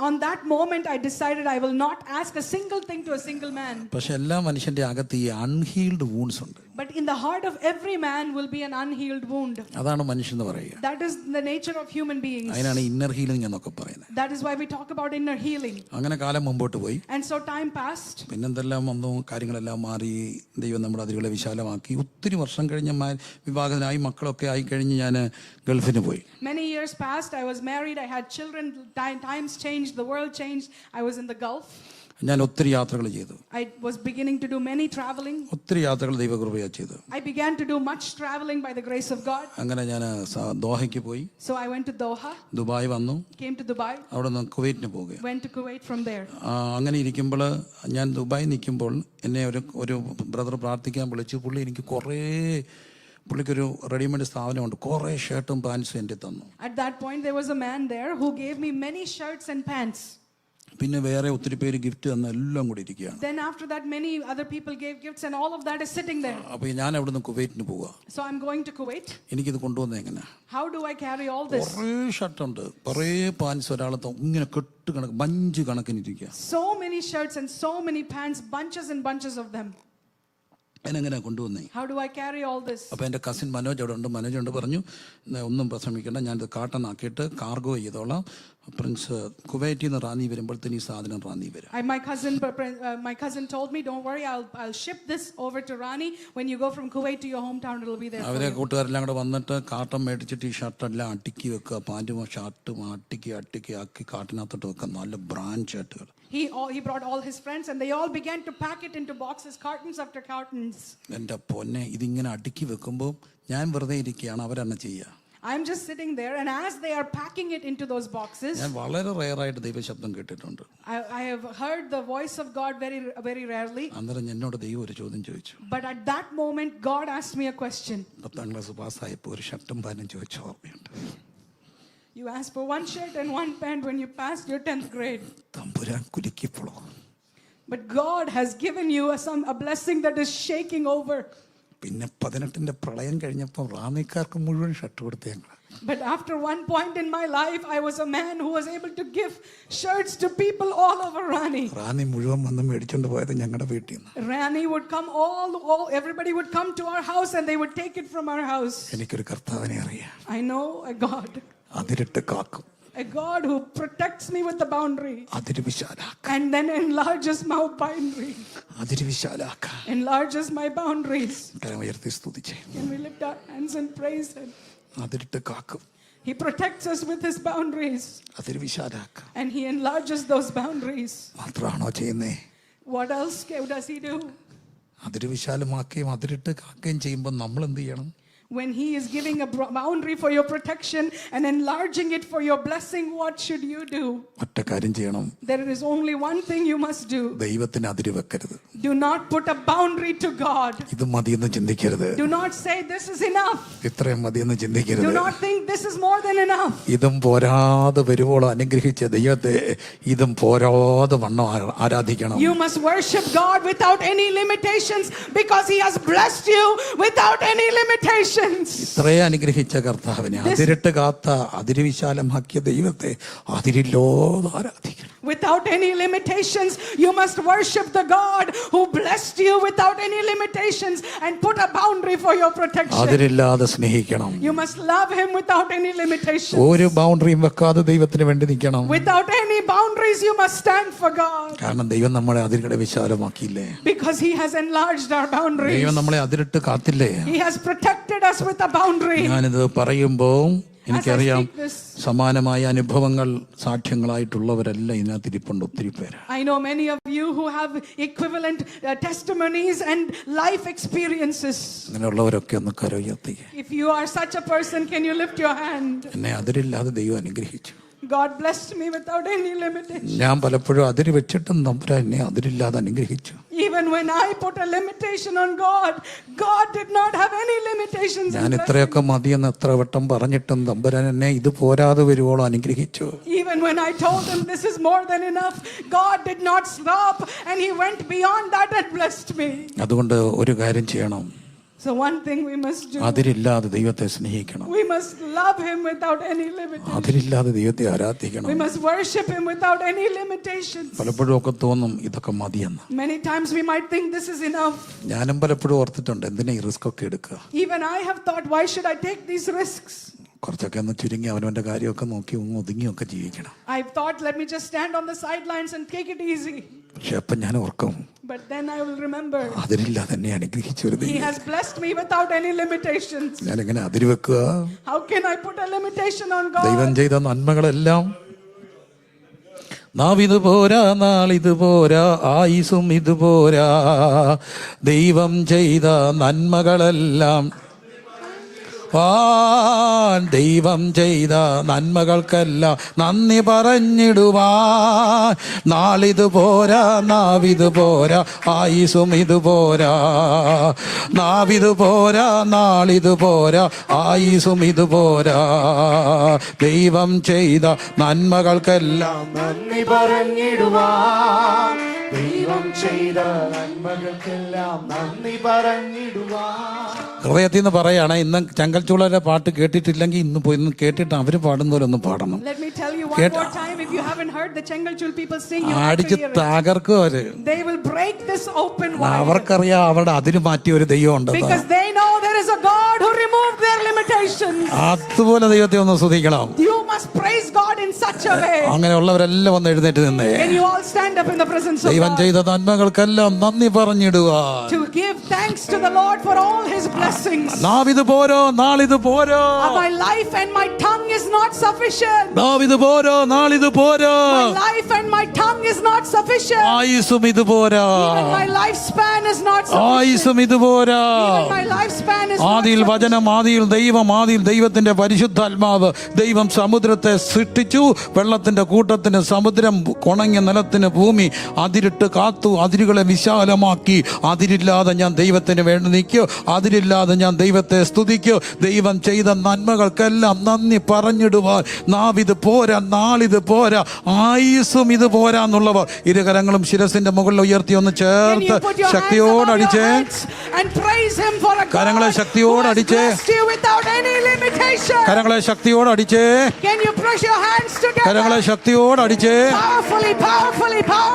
On that moment I decided I will not ask a single thing to a single man. പക്ഷെ എല്ലാ മനുഷ്യന്റെ അകത്ത് ഈ അൺഹീൽഡ് വൂണ്ട്സ് ഉണ്ട്. But in the heart of every man will be an unhealed wound. അതാണ് മനുഷ്യൻ എന്ന് പറയുക. That is the nature of human beings. അതിനാണ് ഇന്നർ ഹീലിംഗ് എന്നൊക്കെ പറയുന്നത്. That is why we talk about inner healing. അങ്ങനെ കാലം മുമ്പോട്ട് പോയി. And so time passed. പിന്നെന്തെല്ലാം വന്നു, കാര്യങ്ങളെല്ലാം മാറി, ദൈവം നമ്മുടെ അതിരുകളെ വിശാലമാക്കി. ഒത്തിരി വർഷം കഴിഞ്ഞ് വിവാഹത്തിനായി മക്കളൊക്കെ ആയി കഴിഞ്ഞ് ഞാൻ ഗൾഫിന് പോയി. Many years passed. I was married. I had children. Times changed. The world changed. I was in the Gulf. ഞാൻ ഒത്തിരി യാത്രകൾ ചെയ്തു. I was beginning to do many traveling. ഒത്തിരി യാത്രകൾ ദൈവകൃപയാ ചെയ്തു. I began to do much traveling by the grace of God. അങ്ങനെ ഞാൻ ദോഹയ്ക്ക് പോയി. So I went to Doha. Dubai വന്നു. Came to Dubai. അവിടെ നിന്ന് കുവൈറ്റിന് പോകുക. Went to Kuwait from there. അങ്ങനെ ഇരിക്കുമ്പോൾ ഞാൻ ദുബായ് നിൽക്കുമ്പോൾ എന്നെ ഒരു ബ്രദർ പ്രാർത്ഥിക്കാൻ വിളിച്ചു. പുള്ളിക്കൊരു റെഡിമെയ്ഡ് സ്ഥാപനമുണ്ട്. കുറേ ഷർട്ടും പാൻസും എൻ്റെ തന്നു. At that point there was a man there who gave me many shirts and pants. പിന്നെ വേറെ ഒത്തിരി പേര് ഗിഫ്റ്റ് തന്ന എല്ലാം കൂടി ഇരിക്കുകയാണ്. Then after that many other people gave gifts and all of that is sitting there. അപ്പോൾ ഞാൻ അവിടെ നിന്ന് കുവൈറ്റിന് പോവുക. So I'm going to Kuwait. എനിക്കിത് കൊണ്ടുവന്നത് എങ്ങനെ? How do I carry all this? കുറേ ഷർട്ടുണ്ട്, കുറേ പാൻസ്, ഒരാൾ ഇങ്ങനെ കെട്ട് കണക്ക് bench കണക്കിനിരിക്കുക. So many shirts and so many pants, bunches and bunches of them. എങ്ങനെ കൊണ്ടുവന്നേ? How do I carry all this? അപ്പോൾ എൻ്റെ കസിൻ മനോജ് അവിടെ ഉണ്ട്. മനോജ് പറഞ്ഞു, ഒന്നും ശ്രമിക്കേണ്ട, ഞാനിത് കാട്ടൺ ആക്കിയിട്ട് കാർഗോ ചെയ്തോളാം, പ്രിൻസ് കുവൈറ്റിൽ നിന്ന് റാന്നി വരുമ്പോഴത്തേന് ഈ സാധനം റാന്നി വരാം. My cousin told me, don't worry, I'll ship this over to Rani. When you go from Kuwait to your hometown, it'll be there. അവരെ കൂട്ടുകാരെല്ലാം കൂടെ വന്നിട്ട് കാട്ടം മേടിച്ചിട്ട് ഈ ഷർട്ടെല്ലാം അടുക്കി വെക്കുക, പാൻറ്റും ഷർട്ടും അടുക്കി ആക്കി കാട്ടിനകത്തോട്ട് വെക്കുക, നല്ല brand ഷർട്ടുകൾ. He brought all his friends and they all began to pack it into boxes, cartons after cartons. എൻ്റെ പൊന്നെ, ഇതിങ്ങനെ അടുക്കി വെക്കുമ്പോൾ ഞാൻ വെറുതെ ഇരിക്കുകയാണ്, അവരെന്നെ ചെയ്യുക. I'm just sitting there, and as they are packing it into those boxes, ഞാൻ വളരെ റെയറായിട്ട് ദൈവശബ്ദം കേട്ടിട്ടുണ്ട്. I have heard the voice of God very, very rarely. അന്നേരം എന്നോട് ദൈവം ഒരു ചോദ്യം ചോദിച്ചു. But at that moment, God asked me a question. 10th class പാസ്സായപ്പോൾ ഒരു ഷർട്ടും പാൻറ്റും ചോദിച്ച ഓർമ്മയുണ്ട്. You asked for one shirt and one pant when you passed your 10th grade. Thampuran കുലുക്കിപ്പോളോ. But God has given you a blessing that is shaking over. പിന്നെ 18ന്റെ പ്രളയം കഴിഞ്ഞപ്പോൾ റാന്നിക്കാർക്ക് മുഴുവൻ ഷർട്ട് കൊടുത്തു ഞങ്ങൾ. But after one point in my life, I was a man who was able to give shirts to people all over Rani. Ranni മുഴുവൻ വന്ന് മേടിച്ചോണ്ട് പോയത് ഞങ്ങളുടെ വീട്ടിൽ നിന്ന്. Rani would come everybody would come to our house and they would take it from our house. എനിക്കൊരു കർത്താവിനെ അറിയാം. I know a God. അതിരിട്ട് കാക്കും. A God who protects me with the boundary. അതിര് വിശാലാക്ക. And then enlarges my boundary. അതിര് വിശാലാക്ക. Enlarges my boundaries. കരം ഉയർത്തി സ്തുതിച്ചേ. Can we lift our hands and praise Him? അതിരിട്ട് കാക്കും. He protects us with His boundaries. അതിര് വിശാലാക്ക. And He enlarges those boundaries. മാത്രമാണോ ചെയ്യുന്നേ? What else does He do? അതിര് വിശാലമാക്കുകയും അതിരിട്ട് കാക്കുകയും ചെയ്യുമ്പോൾ നമ്മൾ എന്ത് ചെയ്യണം? When He is giving a boundary for your protection and enlarging it for your blessing, what should you do? ഒറ്റ കാര്യം ചെയ്യണം. There is only one thing you must do. ദൈവത്തിന് അതിര് വെക്കരുത്. Do not put a boundary to God. ഇത് മതിയെന്ന് ചിന്തിക്കരുത്. Do not say this is enough. ഇത്രയും മതിയെന്ന് ചിന്തിക്കരുത്. Do not think this is more than enough. ഇതും പോരാതെ വരുവോളം അനുഗ്രഹിച്ച ദൈവത്തെ ഇതും പോരാതെ വണ്ണം ആരാധിക്കണം. You must worship God without any limitations because He has blessed you without any limitations. ഇത്രയും അനുഗ്രഹിച്ച കർത്താവിനെ, അതിരിട്ട് കാത്ത അതിര് വിശാലമാക്കിയ ദൈവത്തെ അതിരില്ലാതെ ആരാധിക്കണം. Without any limitations, you must worship the God who blessed you without any limitations and put a boundary for your protection. അതിരില്ലാതെ സ്നേഹിക്കണം. You must love Him without any limitations. ഒരു ബൗണ്ടറിയും വെക്കാതെ ദൈവത്തിന് വേണ്ടി നിൽക്കണം. Without any boundaries, you must stand for God. കാരണം ദൈവം നമ്മളെ അതിരുകളെ വിശാലമാക്കിയില്ലേ? Because He has enlarged our boundaries. ദൈവം നമ്മളെ അതിരിട്ട് കാത്തില്ലേ? He has protected us with a boundary. ഞാനിത് പറയുമ്പോൾ എനിക്കറിയാം സമാനമായ അനുഭവങ്ങൾ സാക്ഷ്യങ്ങളായിട്ടുള്ളവരെല്ലാം ഇതിനകത്ത് ഇരിപ്പുണ്ട് ഒത്തിരി പേര്. I know many of you who have equivalent testimonies and life experiences. അങ്ങനെയുള്ളവരൊക്കെ ഒന്ന് കരയുയർത്തി. If you are such a person, can you lift your hand? എന്നെ അതിരില്ലാതെ ദൈവം അനുഗ്രഹിച്ചു. God blessed me without any limitation. ഞാൻ പലപ്പോഴും അതിര് വെച്ചിട്ടും തമ്പുരാൻ എന്നെ അതിരില്ലാതെ അനുഗ്രഹിച്ചു. Even when I put a limitation on God, God did not have any limitations. ഞാൻ ഇത്രയൊക്കെ മതിയെന്ന് എത്ര വട്ടം പറഞ്ഞിട്ടും തമ്പുരാൻ എന്നെ ഇത് പോരാതെ വരുവോളം അനുഗ്രഹിച്ചു. Even when I told Him this is more than enough, God did not stop and He went beyond that and blessed me. അതുകൊണ്ട് ഒരു കാര്യം ചെയ്യണം. So one thing we must do. അതിരില്ലാതെ ദൈവത്തെ സ്നേഹിക്കണം. We must love Him without any limitations. അതിരില്ലാതെ ദൈവത്തെ ആരാധിക്കണം. We must worship Him without any limitations. പലപ്പോഴും ഒക്കെ തോന്നും ഇതൊക്കെ മതിയെന്ന്. Many times we might think this is enough. ഞാനും പലപ്പോഴും ഓർത്തിട്ടുണ്ട് എന്തിനാ ഈ റിസ്ക് ഒക്കെ എടുക്കുക. Even I have thought, why should I take these risks? കുറച്ചൊക്കെ ഒന്ന് ചുരുങ്ങി അവനവന്റെ കാര്യമൊക്കെ നോക്കി ഒതുങ്ങിയൊക്കെ ജീവിക്കണം. I thought, let me just stand on the sidelines and take it easy. പക്ഷെ അപ്പം ഞാൻ ഓർക്കും, But then I will remember, അതിരില്ലാതെ എന്നെ അനുഗ്രഹിച്ച ഒരു He ദൈവം. has blessed me without any limitations. ഞാൻ എങ്ങനെ അതിര് വെക്കുക? How can I put a limitation on ദൈവം God? ചെയ്ത നന്മകളെല്ലാം നാവിത് പോരാ, നാളിത് പോരാ, ആയുസും ഇത് പോരാ. ദൈവം ചെയ്ത നന്മകളെല്ലാം ദൈവം ചെയ്ത നന്മകൾക്കെല്ലാം നന്ദി പറഞ്ഞിടുവാൻ. നാളിത് പോരാ, നാവിത് പോരാ, ആയുസും ഇത് പോരാ. നാവിത് പോരാ, നാളിത് പോരാ, ആയുസും ഇത് പോരാ. ദൈവം ചെയ്ത നന്മകൾക്കെല്ലാം നന്ദി പറഞ്ഞിടുവാൻ ദൈവം ചെയ്ത നന്മകൾക്കെല്ലാം നന്ദി പറഞ്ഞിടുവാൻ. ഹൃദയത്തിൽ നിന്ന് പറയാണ്, ഇന്ന് ചങ്കൽച്ചൂളയുടെ പാട്ട് കേട്ടിട്ടില്ലെങ്കിൽ ഇന്ന് പോയി ഇന്ന് കേട്ടിട്ട് അവർ പാടുന്നവരൊന്ന് പാടണം. Let me tell you one more time, if you haven't heard the Chengalchul people sing, you have to അടിച്ച് hear it. തകർക്കും അവര്. They will break this open wide. അവർക്കറിയാം അവരുടെ അതിന് മാറ്റിയ ഒരു ദൈവം ഉണ്ട്. Because they know there is a God who removed their limitations. അതുപോലെ ദൈവത്തെ ഒന്ന് സ്തുതിക്കണം. You must praise God in such a way. അങ്ങനെയുള്ളവരെല്ലാം വന്ന് എഴുന്നേറ്റ് നിന്നേ. Can you all stand up in the presence of ദൈവം God ചെയ്ത നന്മകൾക്കെല്ലാം നന്ദി പറഞ്ഞിടുക. to give thanks to the Lord for all his blessings? നാവിത് പോരോ നാളിത് പോരോ. My life and my tongue is not sufficient. നാവിത് പോരോ നാളിത് പോരോ. My life and my tongue is not sufficient. ആയുസ്സും ഇത് പോരാ. Even my lifespan is not sufficient. ആയുസ്സും ഇത് പോരാ. Even my lifespan is not ആദിയിൽ sufficient. വചനം, ആദിയിൽ ദൈവം, ആദിയിൽ ദൈവത്തിന്റെ പരിശുദ്ധാത്മാവ്. ദൈവം സമുദ്രത്തെ സൃഷ്ടിച്ചു, വെള്ളത്തിന്റെ കൂട്ടത്തിന് സമുദ്രം, ഉണങ്ങിയ നിലത്തിന് ഭൂമി, അതിരിട്ട് കാത്തു, അതിരുകളെ വിശാലമാക്കി. അതിരില്ലാതെ ഞാൻ ദൈവത്തിന് വേണ്ടി നിൽക്കൂ, അതിരില്ലാതെ ഞാൻ ദൈവത്തെ സ്തുതിക്കൂ. ദൈവം ചെയ്ത നന്മകൾക്കെല്ലാം നന്ദി പറഞ്ഞിടുവാൻ നാവിത് പോരാ, നാളിത് പോരാ, ആയുസ്സും ഇത് പോരാ എന്നുള്ളവർ ഇരുകരങ്ങളും ശിരസിന്റെ മുകളിൽ ഉയർത്തി ഒന്ന് Can you ചേർത്ത് put your hands ശക്തിയോട് above your അടിച്ചേ. heads and praise him for a God കരങ്ങളെ who ശക്തിയോട് has അടിച്ചേ. blessed you without any limitation? കരങ്ങളെ ശക്തിയോട് അടിച്ചേ. Can you press your hands together? കരങ്ങളെ ശക്തിയോട് അടിച്ചേ. Powerfully, powerfully, powerfully.